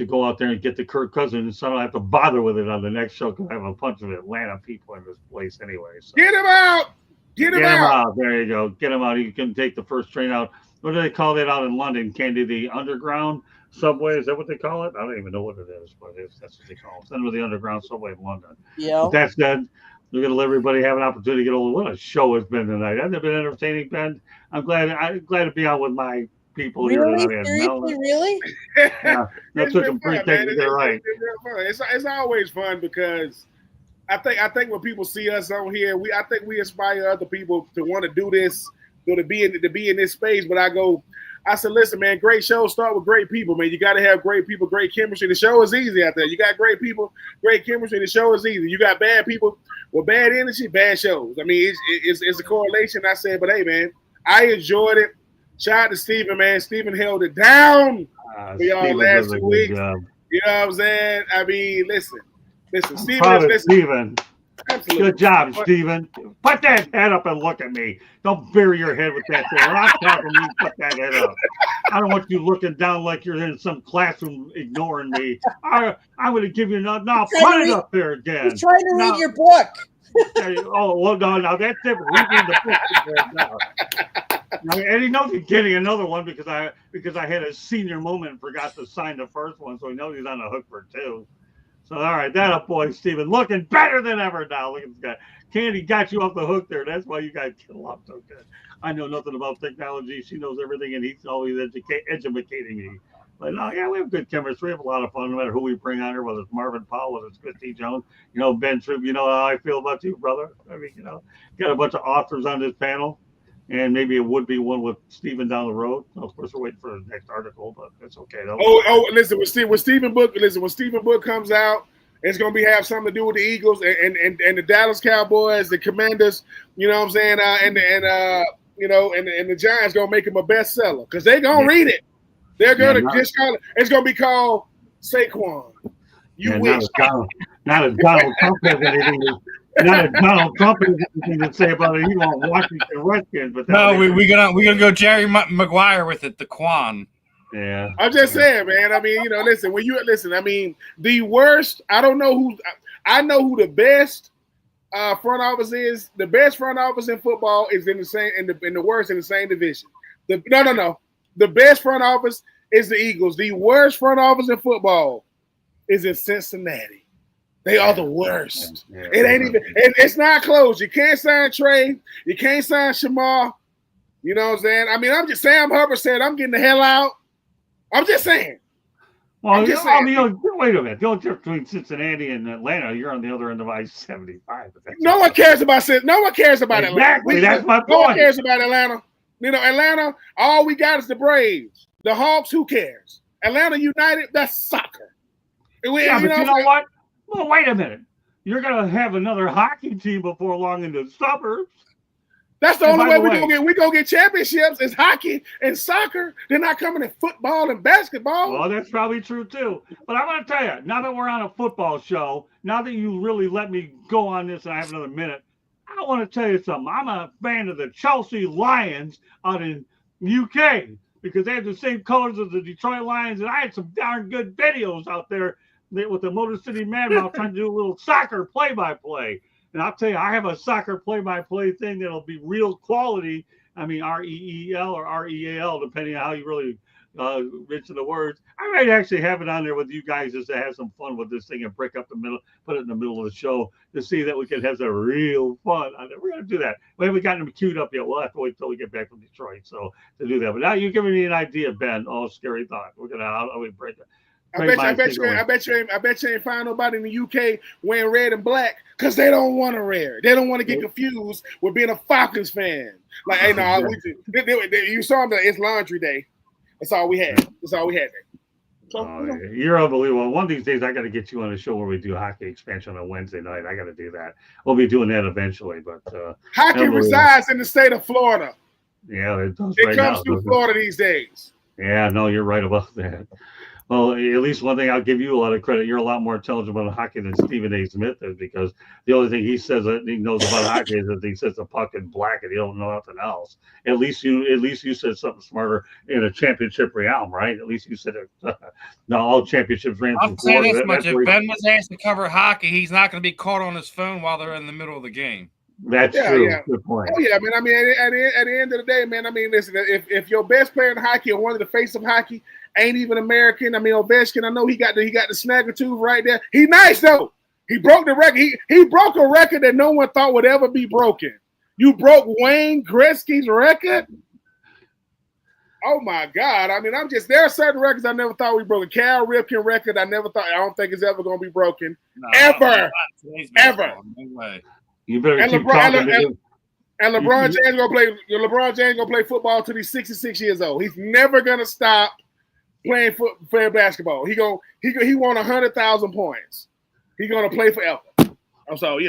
go out there and get the Kirk Cousins, so I don't have to bother with it on the next show because I have a bunch of Atlanta people in this place anyway. So. Get him out! Get him out! There you go. Get him out. You can take the first train out. What do they call that out in London? Candy, the underground subway? Is that what they call it? I don't even know what it is, but that's what they call it. Send with the underground subway in London. Yeah. But that's good. We're going to let everybody have an opportunity to get over. What a show it's been tonight. Hasn't it been entertaining, Ben? I'm glad to be out with my people here tonight. Really? Yeah, that took some pretty things to get right. It's always fun because I think when people see us on here, I think we inspire other people to want to do this, to be in this space. But I said, listen, man, great shows start with great people, man. You got to have great people, great chemistry. The show is easy out there. You got great people, great chemistry. The show is easy. You got bad people with bad energy, bad shows. I mean, it's a correlation. I said, but hey, man, I enjoyed it. Shout out to Steven, man. Steven held it down for y'all last 2 weeks. You know what I'm saying? I mean, listen, Steven. Absolutely. Good job, Steven. Put that head up and look at me. Don't bury your head with that thing. When I'm talking to you, put that head up. I don't want you looking down like you're in some classroom ignoring me. I'm going to give you another. No, put it up there again. He's trying to read your book. Oh, well, no, that's different. We read the book now. And he knows he's getting another one because I had a senior moment and forgot to sign the first one, so he knows he's on the hook for two. So, all right, that up, boy, Steven, looking better than ever now. Look at this guy. Candy got you off the hook there. That's why you guys get along so good. I know nothing about technology. She knows everything, and he's always educating me. But, yeah, we have good chemistry. We have a lot of fun no matter who we bring on here, whether it's Marvin Powell, whether it's Christy Jones. You know, Ben Tripp, you know how I feel about you, brother. I mean, got a bunch of authors on this panel. And maybe it would be one with Steven down the road. Of course, we're waiting for the next article, but it's okay. Listen, when Steven Book comes out, it's gonna have something to do with the Eagles and the Dallas Cowboys, the Commanders. You know what I'm saying? And the Giants gonna make him a bestseller because they're gonna read it. They're gonna just call it. It's gonna be called Saquon. You wish. Not a Donald Trump has anything to. Not a Donald Trump has anything to say about it. He won't Washington Redskins, but no, we're gonna go Jerry Maguire with it, the Quan. Yeah, I'm just saying, man. I mean, listen. I mean, the worst. I don't know who. I know who the best front office is. The best front office in football is in the same, and the worst in the same division. No. The best front office is the Eagles. The worst front office in football is in Cincinnati. They are the worst. Yeah, it ain't even. It's not close. You can't sign Trey. You can't sign Shamar. You know what I'm saying? I mean, I'm just Sam Hubbard said, "I'm getting the hell out." I'm just saying. Well, wait a minute. The only difference between Cincinnati and Atlanta, you're on the other end of I-75. No one cares about Atlanta. Exactly. That's my point. No one cares about Atlanta. Atlanta. All we got is the Braves, the Hawks. Who cares? Atlanta United. That's soccer. But you know what? Well, wait a minute. you're going to have another hockey team before long in the suburbs. That's the And only by way the way- we go get championships is hockey and soccer. They're not coming in football and basketball. Well, that's probably true too. But I want to tell you, now that we're on a football show, now that you really let me go on this and I have another minute, I want to tell you something. I'm a fan of the Chelsea Lions out in UK because they have the same colors as the Detroit Lions, and I had some darn good videos out there with the Motor City Madmouth trying to do a little soccer play-by-play. And I'll tell you, I have a soccer play-by-play thing that'll be real quality. I mean, REEL or REAL, depending on how you really mention the words. I might actually have it on there with you guys just to have some fun with this thing and break up the middle, put it in the middle of the show to see that we can have some real fun on it. We're going to do that. We haven't gotten them queued up yet. We'll have to wait till we get back from Detroit so to do that. But now you're giving me an idea, Ben. Oh, scary thought. We're going to how we break it. I bet you ain't find nobody in the UK wearing red and black because they don't want to wear it. They don't want to get confused with being a Falcons fan. Like, hey, no, you saw them. It's laundry day. That's all we had. That's all we had. So, you're unbelievable. One of these days, I got to get you on a show where we do hockey expansion on Wednesday night. I got to do that. We'll be doing that eventually. But hockey resides in the state of Florida. Yeah, it does. It comes through Florida these days. Yeah, no, you're right about that. Well, at least one thing I'll give you a lot of credit. You're a lot more intelligent about hockey than Stephen A. Smith is because the only thing he says that he knows about hockey is that he says the puck in black and he don't know nothing else. At least you said something smarter in a championship realm, right? At least you said it. Now all championships ran I'll through say Florida. this much: if Ben was asked to cover hockey, he's not going to be caught on his phone while they're in the middle of the game. That's true. Yeah. Good point. Oh yeah, man. I mean, at the end of the day, man. I mean, listen. If your best player in hockey or one of the face of hockey ain't even American, I mean, Ovechkin. I know he got the snagger tooth right there. He nice though. He broke the record. He broke a record that no one thought would ever be broken. You broke Wayne Gretzky's record. Oh my God! I mean, there are certain records I never thought we broke. A Cal Ripken record I don't think it's ever going to be broken. No, ever. No way. You better keep talking. And LeBron James gonna play football till he's 66 years old. He's never gonna stop playing fair basketball. He won 100,000 points. He's gonna play forever. So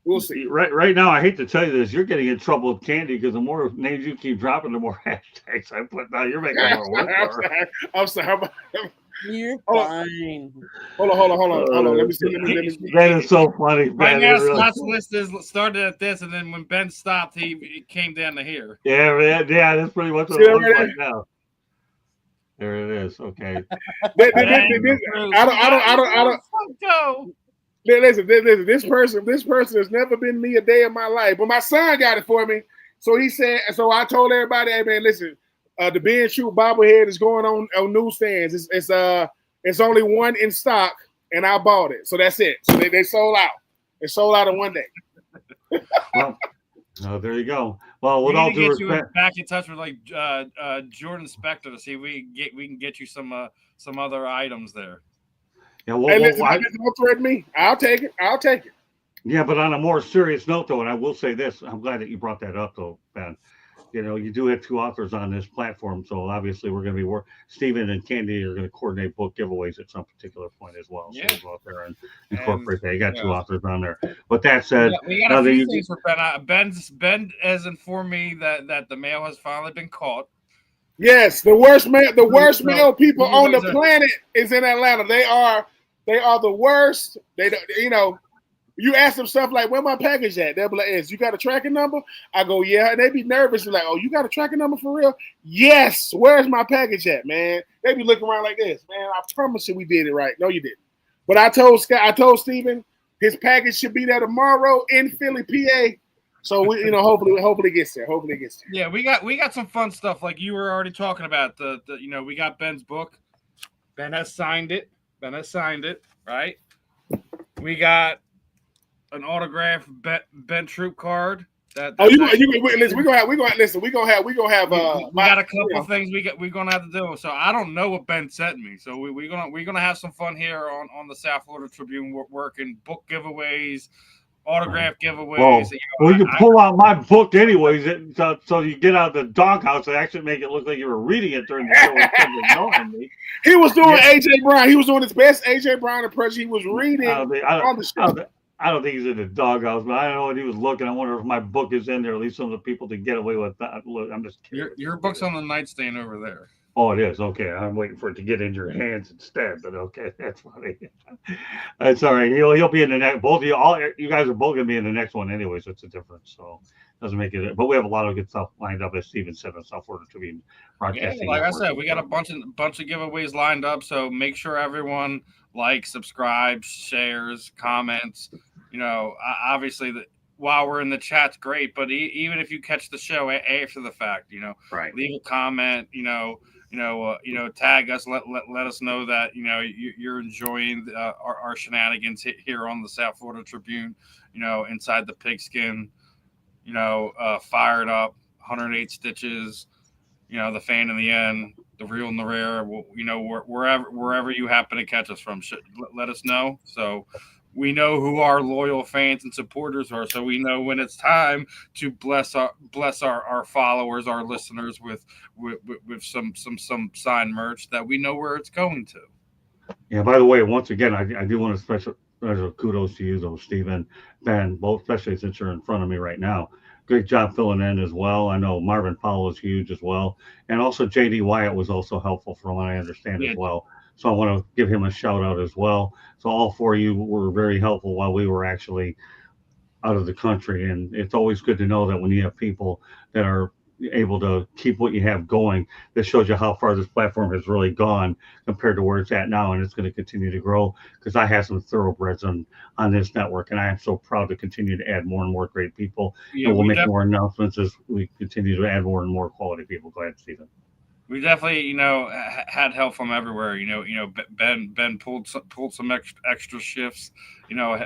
we'll see. Right now, I hate to tell you this, you're getting in trouble with Candy because the more names you keep dropping, the more hashtags I put down. You're making more work. I'm sorry. You're fine. Hold on. Let me see. That is so funny. Right now, Scott's list started at this, and then when Ben stopped, he came down to here. Yeah, that's pretty much what it looks like now. There it is. Okay. I don't. Listen. This person has never been me a day in my life, but my son got it for me. So he said. So I told everybody, hey man, listen. The Ben True bobblehead is going on newsstands. It's only one in stock, and I bought it. So that's it. So they sold out. They sold out in one day. Well, there you go. Well, with all due respect, you back in touch with like Jordan Spector to see if we can get you some other items there. Yeah, well, don't threaten me. I'll take it. Yeah, but on a more serious note, though, and I will say this, I'm glad that you brought that up, though, Ben. You do have two authors on this platform, so obviously we're going to be Stephen and Candy are going to coordinate book giveaways at some particular point as well. So we'll go out there and incorporate that. You got two authors on there. But that said, we got a few things for Ben. Ben has informed me that the mail has finally been caught. Yes, the worst mail people on the planet is in Atlanta. They are the worst. They You ask them stuff like, where my package at? They'll be like, you got a tracking number? I go, yeah. And they be nervous. Like, oh, you got a tracking number for real? Yes. Where's my package at, man? They be looking around like this. Man, I promise you we did it right. No, you didn't. But I told Steven his package should be there tomorrow in Philly, PA. So we, hopefully it gets there. Hopefully it gets there. Yeah, we got some fun stuff like you were already talking about. We got Ben's book. Ben has signed it, right? We got an autographed Ben Troop card. We're gonna have. We got a couple of things we're gonna have to do. So I don't know what Ben sent me. So we're gonna have some fun here on the South Florida Tribune. We're working book giveaways, autograph giveaways. Well, You well, you pull out my book anyways, so you get out of the doghouse and actually make it look like you were reading it during the show instead of ignoring me. He was doing Yeah. AJ Brown. He was doing his best AJ Brown impression. He was reading I don't think, I on the show. I don't think he's in the doghouse, but I don't know what he was looking. I wonder if my book is in there. At least some of the people to get away with that. Look, I'm just kidding. your book's on the nightstand over there. Oh, it is. Okay. I'm waiting for it to get in your hands instead, but okay. That's funny. That's all right. He'll be in the next. Both of you, all you guys are both going to be in the next one anyway, so it's a difference. So doesn't make it. But we have a lot of good stuff lined up, as Steven said, on South Florida Tribune Broadcasting. Yeah, like I said, we got a bunch of giveaways lined up. So make sure everyone likes, subscribes, shares, comments. You know, obviously while we're in the chat's great, but even if you catch the show after the fact, you know, Right. leave a comment. Tag us. Let us know that you're enjoying our shenanigans here on the South Florida Tribune. You know, inside the pigskin. You know, fired up, 108 stitches. You know, the fan in the end, the real and the rare. You know, wherever you happen to catch us from, let us know. So we know who our loyal fans and supporters are. So we know when it's time to bless our followers, our listeners with some signed merch that we know where it's going to. Yeah. By the way, once again, I do want to special kudos to you, though, Stephen, Ben, both, especially since you're in front of me right now. Great job filling in as well. I know Marvin Powell is huge as well. And also JD Wyatt was also helpful from what I understand as well. So I want to give him a shout out as well. So all four of you were very helpful while we were actually out of the country. And it's always good to know that when you have people that are able to keep what you have going, this shows you how far this platform has really gone compared to where it's at now, and it's going to continue to grow because I have some thoroughbreds on this network, and I am so proud to continue to add more and more great people. Yeah, and we'll make more announcements as we continue to add more and more quality people. Go ahead, Stephen. We definitely, had help from everywhere. Ben pulled some extra shifts.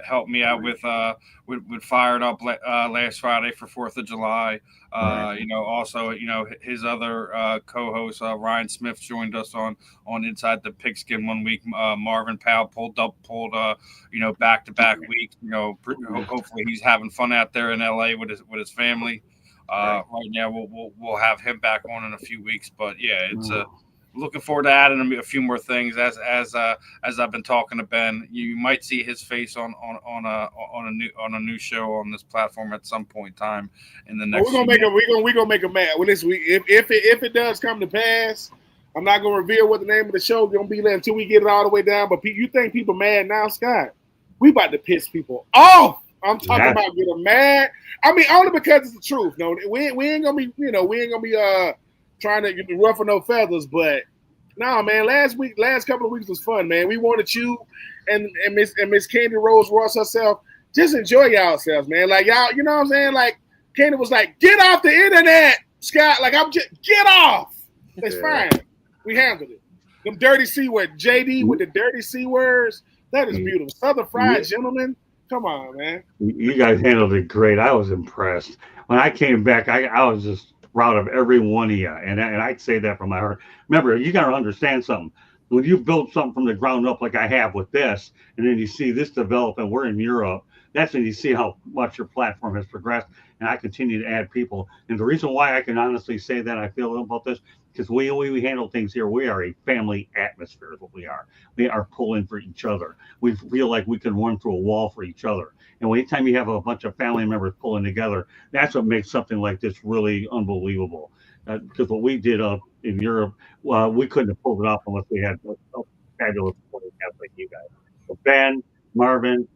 Helped me out with Fired Up last Friday for 4th of July. Also, his other co-host Ryan Smith joined us on Inside the Pigskin one week. Marvin Powell pulled back-to-back weeks. Hopefully he's having fun out there in LA with his family. Right now, we'll have him back on in a few weeks, but yeah, it's looking forward to adding a few more things. As I've been talking to Ben, you might see his face on a new show on this platform at some point in time in the next. We're gonna make a mad. Well, this week, if it does come to pass, I'm not gonna reveal what the name of the show is gonna be until we get it all the way down. But you think people mad now, Scott? We about to piss people off. I'm talking about getting mad. I mean, only because it's the truth. No, we ain't gonna be, trying to ruffle no feathers. But no, man, last couple of weeks was fun, man. We wanted you and Miss Candy Rose Ross herself just enjoy yourselves, man. Like y'all, you know what I'm saying? Like Candy was like, get off the internet, Scott. Like I'm just get off. It's fine. We handled it. Them dirty C words, JD with the dirty C words. That is beautiful. Southern fried gentlemen. Come on, man. You guys handled it great. I was impressed. When I came back, I was just proud of every one of you. And I'd say that from my heart. Remember, you got to understand something. When you build something from the ground up like I have with this, and then you see this develop, and we're in Europe, that's when you see how much your platform has progressed. And I continue to add people. And the reason why I can honestly say that I feel about this, because we handle things here. We are a family atmosphere is what we are. We are pulling for each other. We feel like we can run through a wall for each other. And anytime you have a bunch of family members pulling together, that's what makes something like this really unbelievable. Because what we did up in Europe, we couldn't have pulled it off unless we had a fabulous supporting cast like you guys. So Ben, Marvin,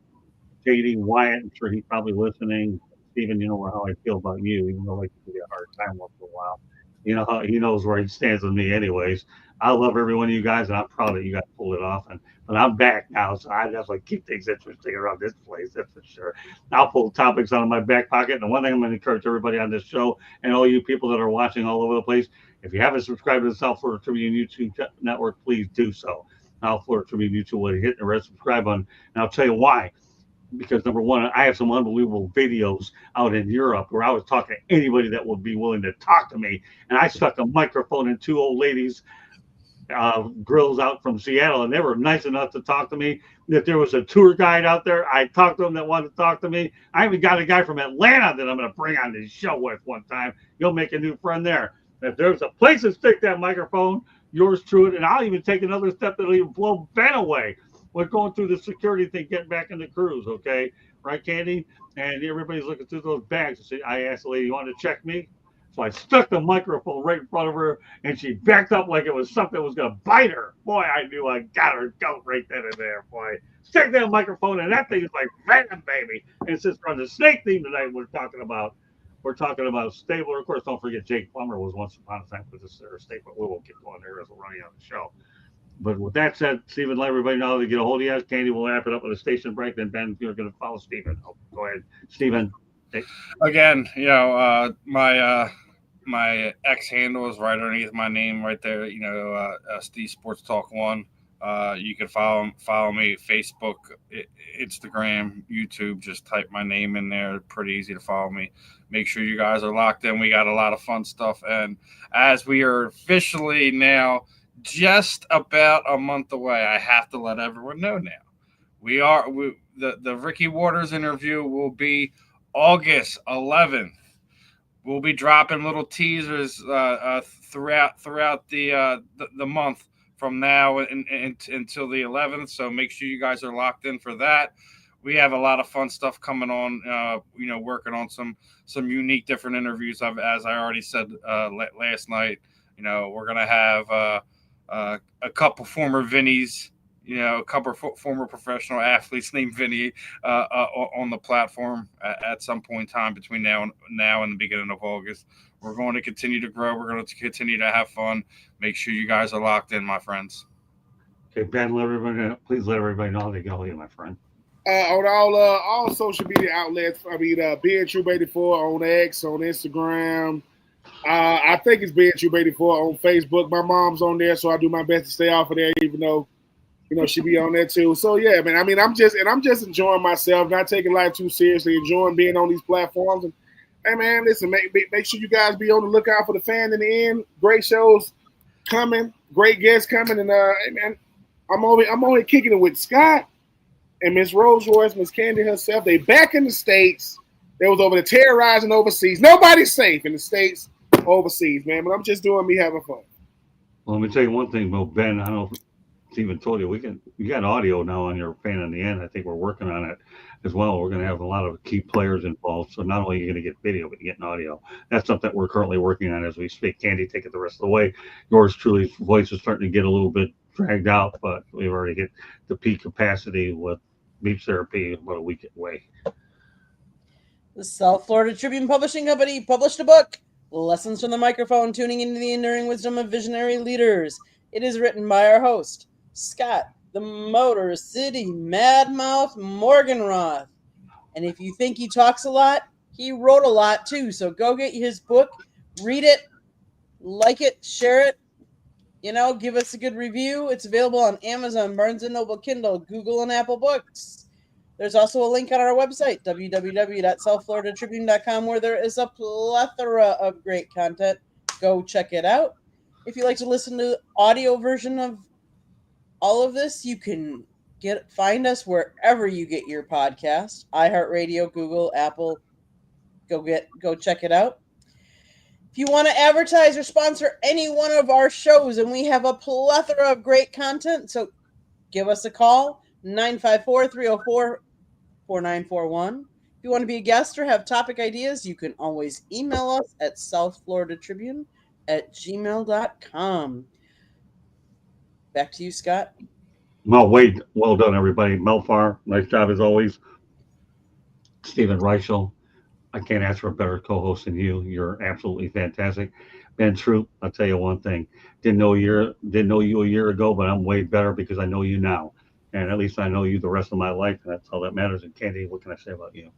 JD, Wyatt, I'm sure he's probably listening. Stephen, you know how I feel about you, even though I like to give you a hard time once in a while. You know how he knows where he stands with me anyways. I love every one of you guys, and I'm proud that you guys pulled it off. But I'm back now, so I definitely keep things interesting around this place, that's for sure. I'll pull topics out of my back pocket. And the one thing I'm going to encourage everybody on this show and all you people that are watching all over the place, if you haven't subscribed to the South Florida Tribune YouTube network, please do so. South Florida Tribune YouTube will hit the red subscribe button, and I'll tell you why. Because number one, I have some unbelievable videos out in Europe where I was talking to anybody that would be willing to talk to me. And I stuck a microphone in two old ladies grills out from Seattle, and they were nice enough to talk to me. If there was a tour guide out there, I talked to them that wanted to talk to me. I even got a guy from Atlanta that I'm going to bring on this show with one time. You'll make a new friend there. If there's a place to stick that microphone, yours truly, and I'll even take another step that'll even blow Ben away. We're going through the security thing, getting back in the cruise, okay? Right, Candy? And everybody's looking through those bags. I asked the lady, "You want to check me?" So I stuck the microphone right in front of her, and she backed up like it was something that was going to bite her. Boy, I knew I got her goat right then and there, boy. Stick that microphone, and that thing is like venom, baby. And since we're on the snake theme tonight, we're talking about Stabler. Of course, don't forget Jake Plummer was once upon a time with this state, but we won't get going there as we're running on the show. But with that said, Stephen, let everybody know to get a hold of you. Candy will wrap it up with a station break. Then Ben, you're going to follow Stephen. Oh, go ahead, Stephen. Again, my X handle is right underneath my name, right there. Steve Sports Talk 1. You can follow me Facebook, Instagram, YouTube. Just type my name in there. Pretty easy to follow me. Make sure you guys are locked in. We got a lot of fun stuff, and as we are officially now just about a month away, I have to let everyone know now. The Ricky Waters interview will be August 11th. We'll be dropping little teasers throughout the month from now until the 11th. So make sure you guys are locked in for that. We have a lot of fun stuff coming on. Working on some unique different interviews. As I already said last night, we're gonna have a couple former Vinnies, a couple former professional athletes named Vinny on the platform at some point in time between now and the beginning of August. We're going to continue to grow. We're going to continue to have fun. Make sure you guys are locked in, my friends. Okay, Ben, please let everybody know how they go here, my friend. On all social media outlets, being Troop 84 on X, on Instagram. I think it's being Troop 84 on Facebook. My mom's on there, so I do my best to stay off of there, even though she be on there too. So yeah, man. I'm just enjoying myself, not taking life too seriously, enjoying being on these platforms. And hey, man, listen, make sure you guys be on the lookout for the fan in the end. Great shows coming, great guests coming, and hey, man, I'm only kicking it with Scott and Miss Rose Royce, Miss Candy herself. They back in the States. They was over there terrorizing overseas. Nobody's safe in the States, overseas, man. But I'm just doing me having fun. Well, let me tell you one thing, Well, Ben. I don't know if Stephen told you, you got audio now on your fan in the end. I think we're working on it as well. We're going to have a lot of key players involved. So not only are you going to get video, but you're getting audio. That's something that we're currently working on as we speak. Candy, take it the rest of the way. Yours truly's voice is starting to get a little bit dragged out, but we've already hit the peak capacity with beach therapy about a week away. The South Florida Tribune Publishing Company published a book, Lessons from the Microphone, Tuning into the Enduring Wisdom of Visionary Leaders. It is written by our host, Scott, the Motor City Madmouth Morganroth. And if you think he talks a lot, he wrote a lot too. So go get his book, read it, like it, share it. Give us a good review. It's available on Amazon, Barnes & Noble, Kindle, Google, and Apple Books. There's also a link on our website, www.southfloridatribune.com, where there is a plethora of great content. Go check it out. If you like to listen to the audio version of all of this, you can find us wherever you get your podcast. iHeartRadio, Google, Apple. Go check it out. If you want to advertise or sponsor any one of our shows, and we have a plethora of great content, so give us a call, 954-304-4941. If you want to be a guest or have topic ideas, you can always email us at southfloridatribune@gmail.com. Back to you, Scott. Well, Wade, well done, everybody. Melfar, nice job as always. Stephen Reichel, I can't ask for a better co-host than you. You're absolutely fantastic. Ben Troop, I'll tell you one thing. Didn't know you a year ago, but I'm way better because I know you now. And at least I know you the rest of my life, and that's all that matters. And Candy, what can I say about you?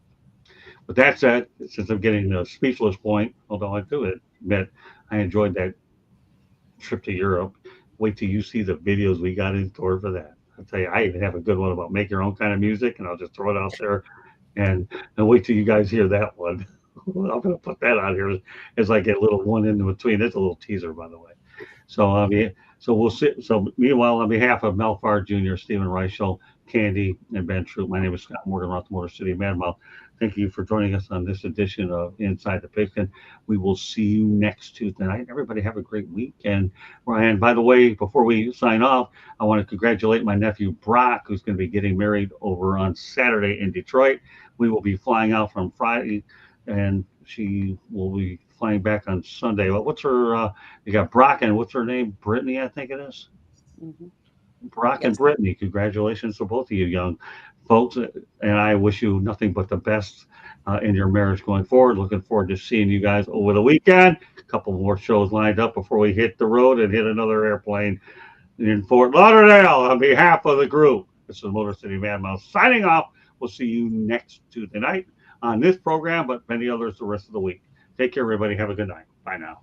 With that said, since I'm getting the speechless point, although I do admit I enjoyed that trip to Europe. Wait till you see the videos we got in store for that. I'll tell you, I even have a good one about make your own kind of music, and I'll just throw it out there. And wait till you guys hear that one. I'm going to put that out here as I get a little one in between. It's a little teaser, by the way. So So we'll see. So meanwhile, on behalf of Mel Farr Jr., Stephen Reichel, Candy, and Ben Troop, my name is Scott Morgan, Roth Motor City Madmouth. Thank you for joining us on this edition of Inside the Pigskin. We will see you next Tuesday night. Everybody have a great weekend. And by the way, before we sign off, I want to congratulate my nephew Brock, who's going to be getting married over on Saturday in Detroit. We will be flying out from Friday, and she will be flying back on Sunday. What's her? You got Brock and what's her name? Brittany, I think it is. Mhm. Brock and Yes. Brittany, congratulations to both of you young folks. And I wish you nothing but the best in your marriage going forward. Looking forward to seeing you guys over the weekend. A couple more shows lined up before we hit the road and hit another airplane in Fort Lauderdale. On behalf of the group, this is Motor City Madmouth signing off. We'll see you next Tuesday night on this program, but many others the rest of the week. Take care, everybody. Have a good night. Bye now.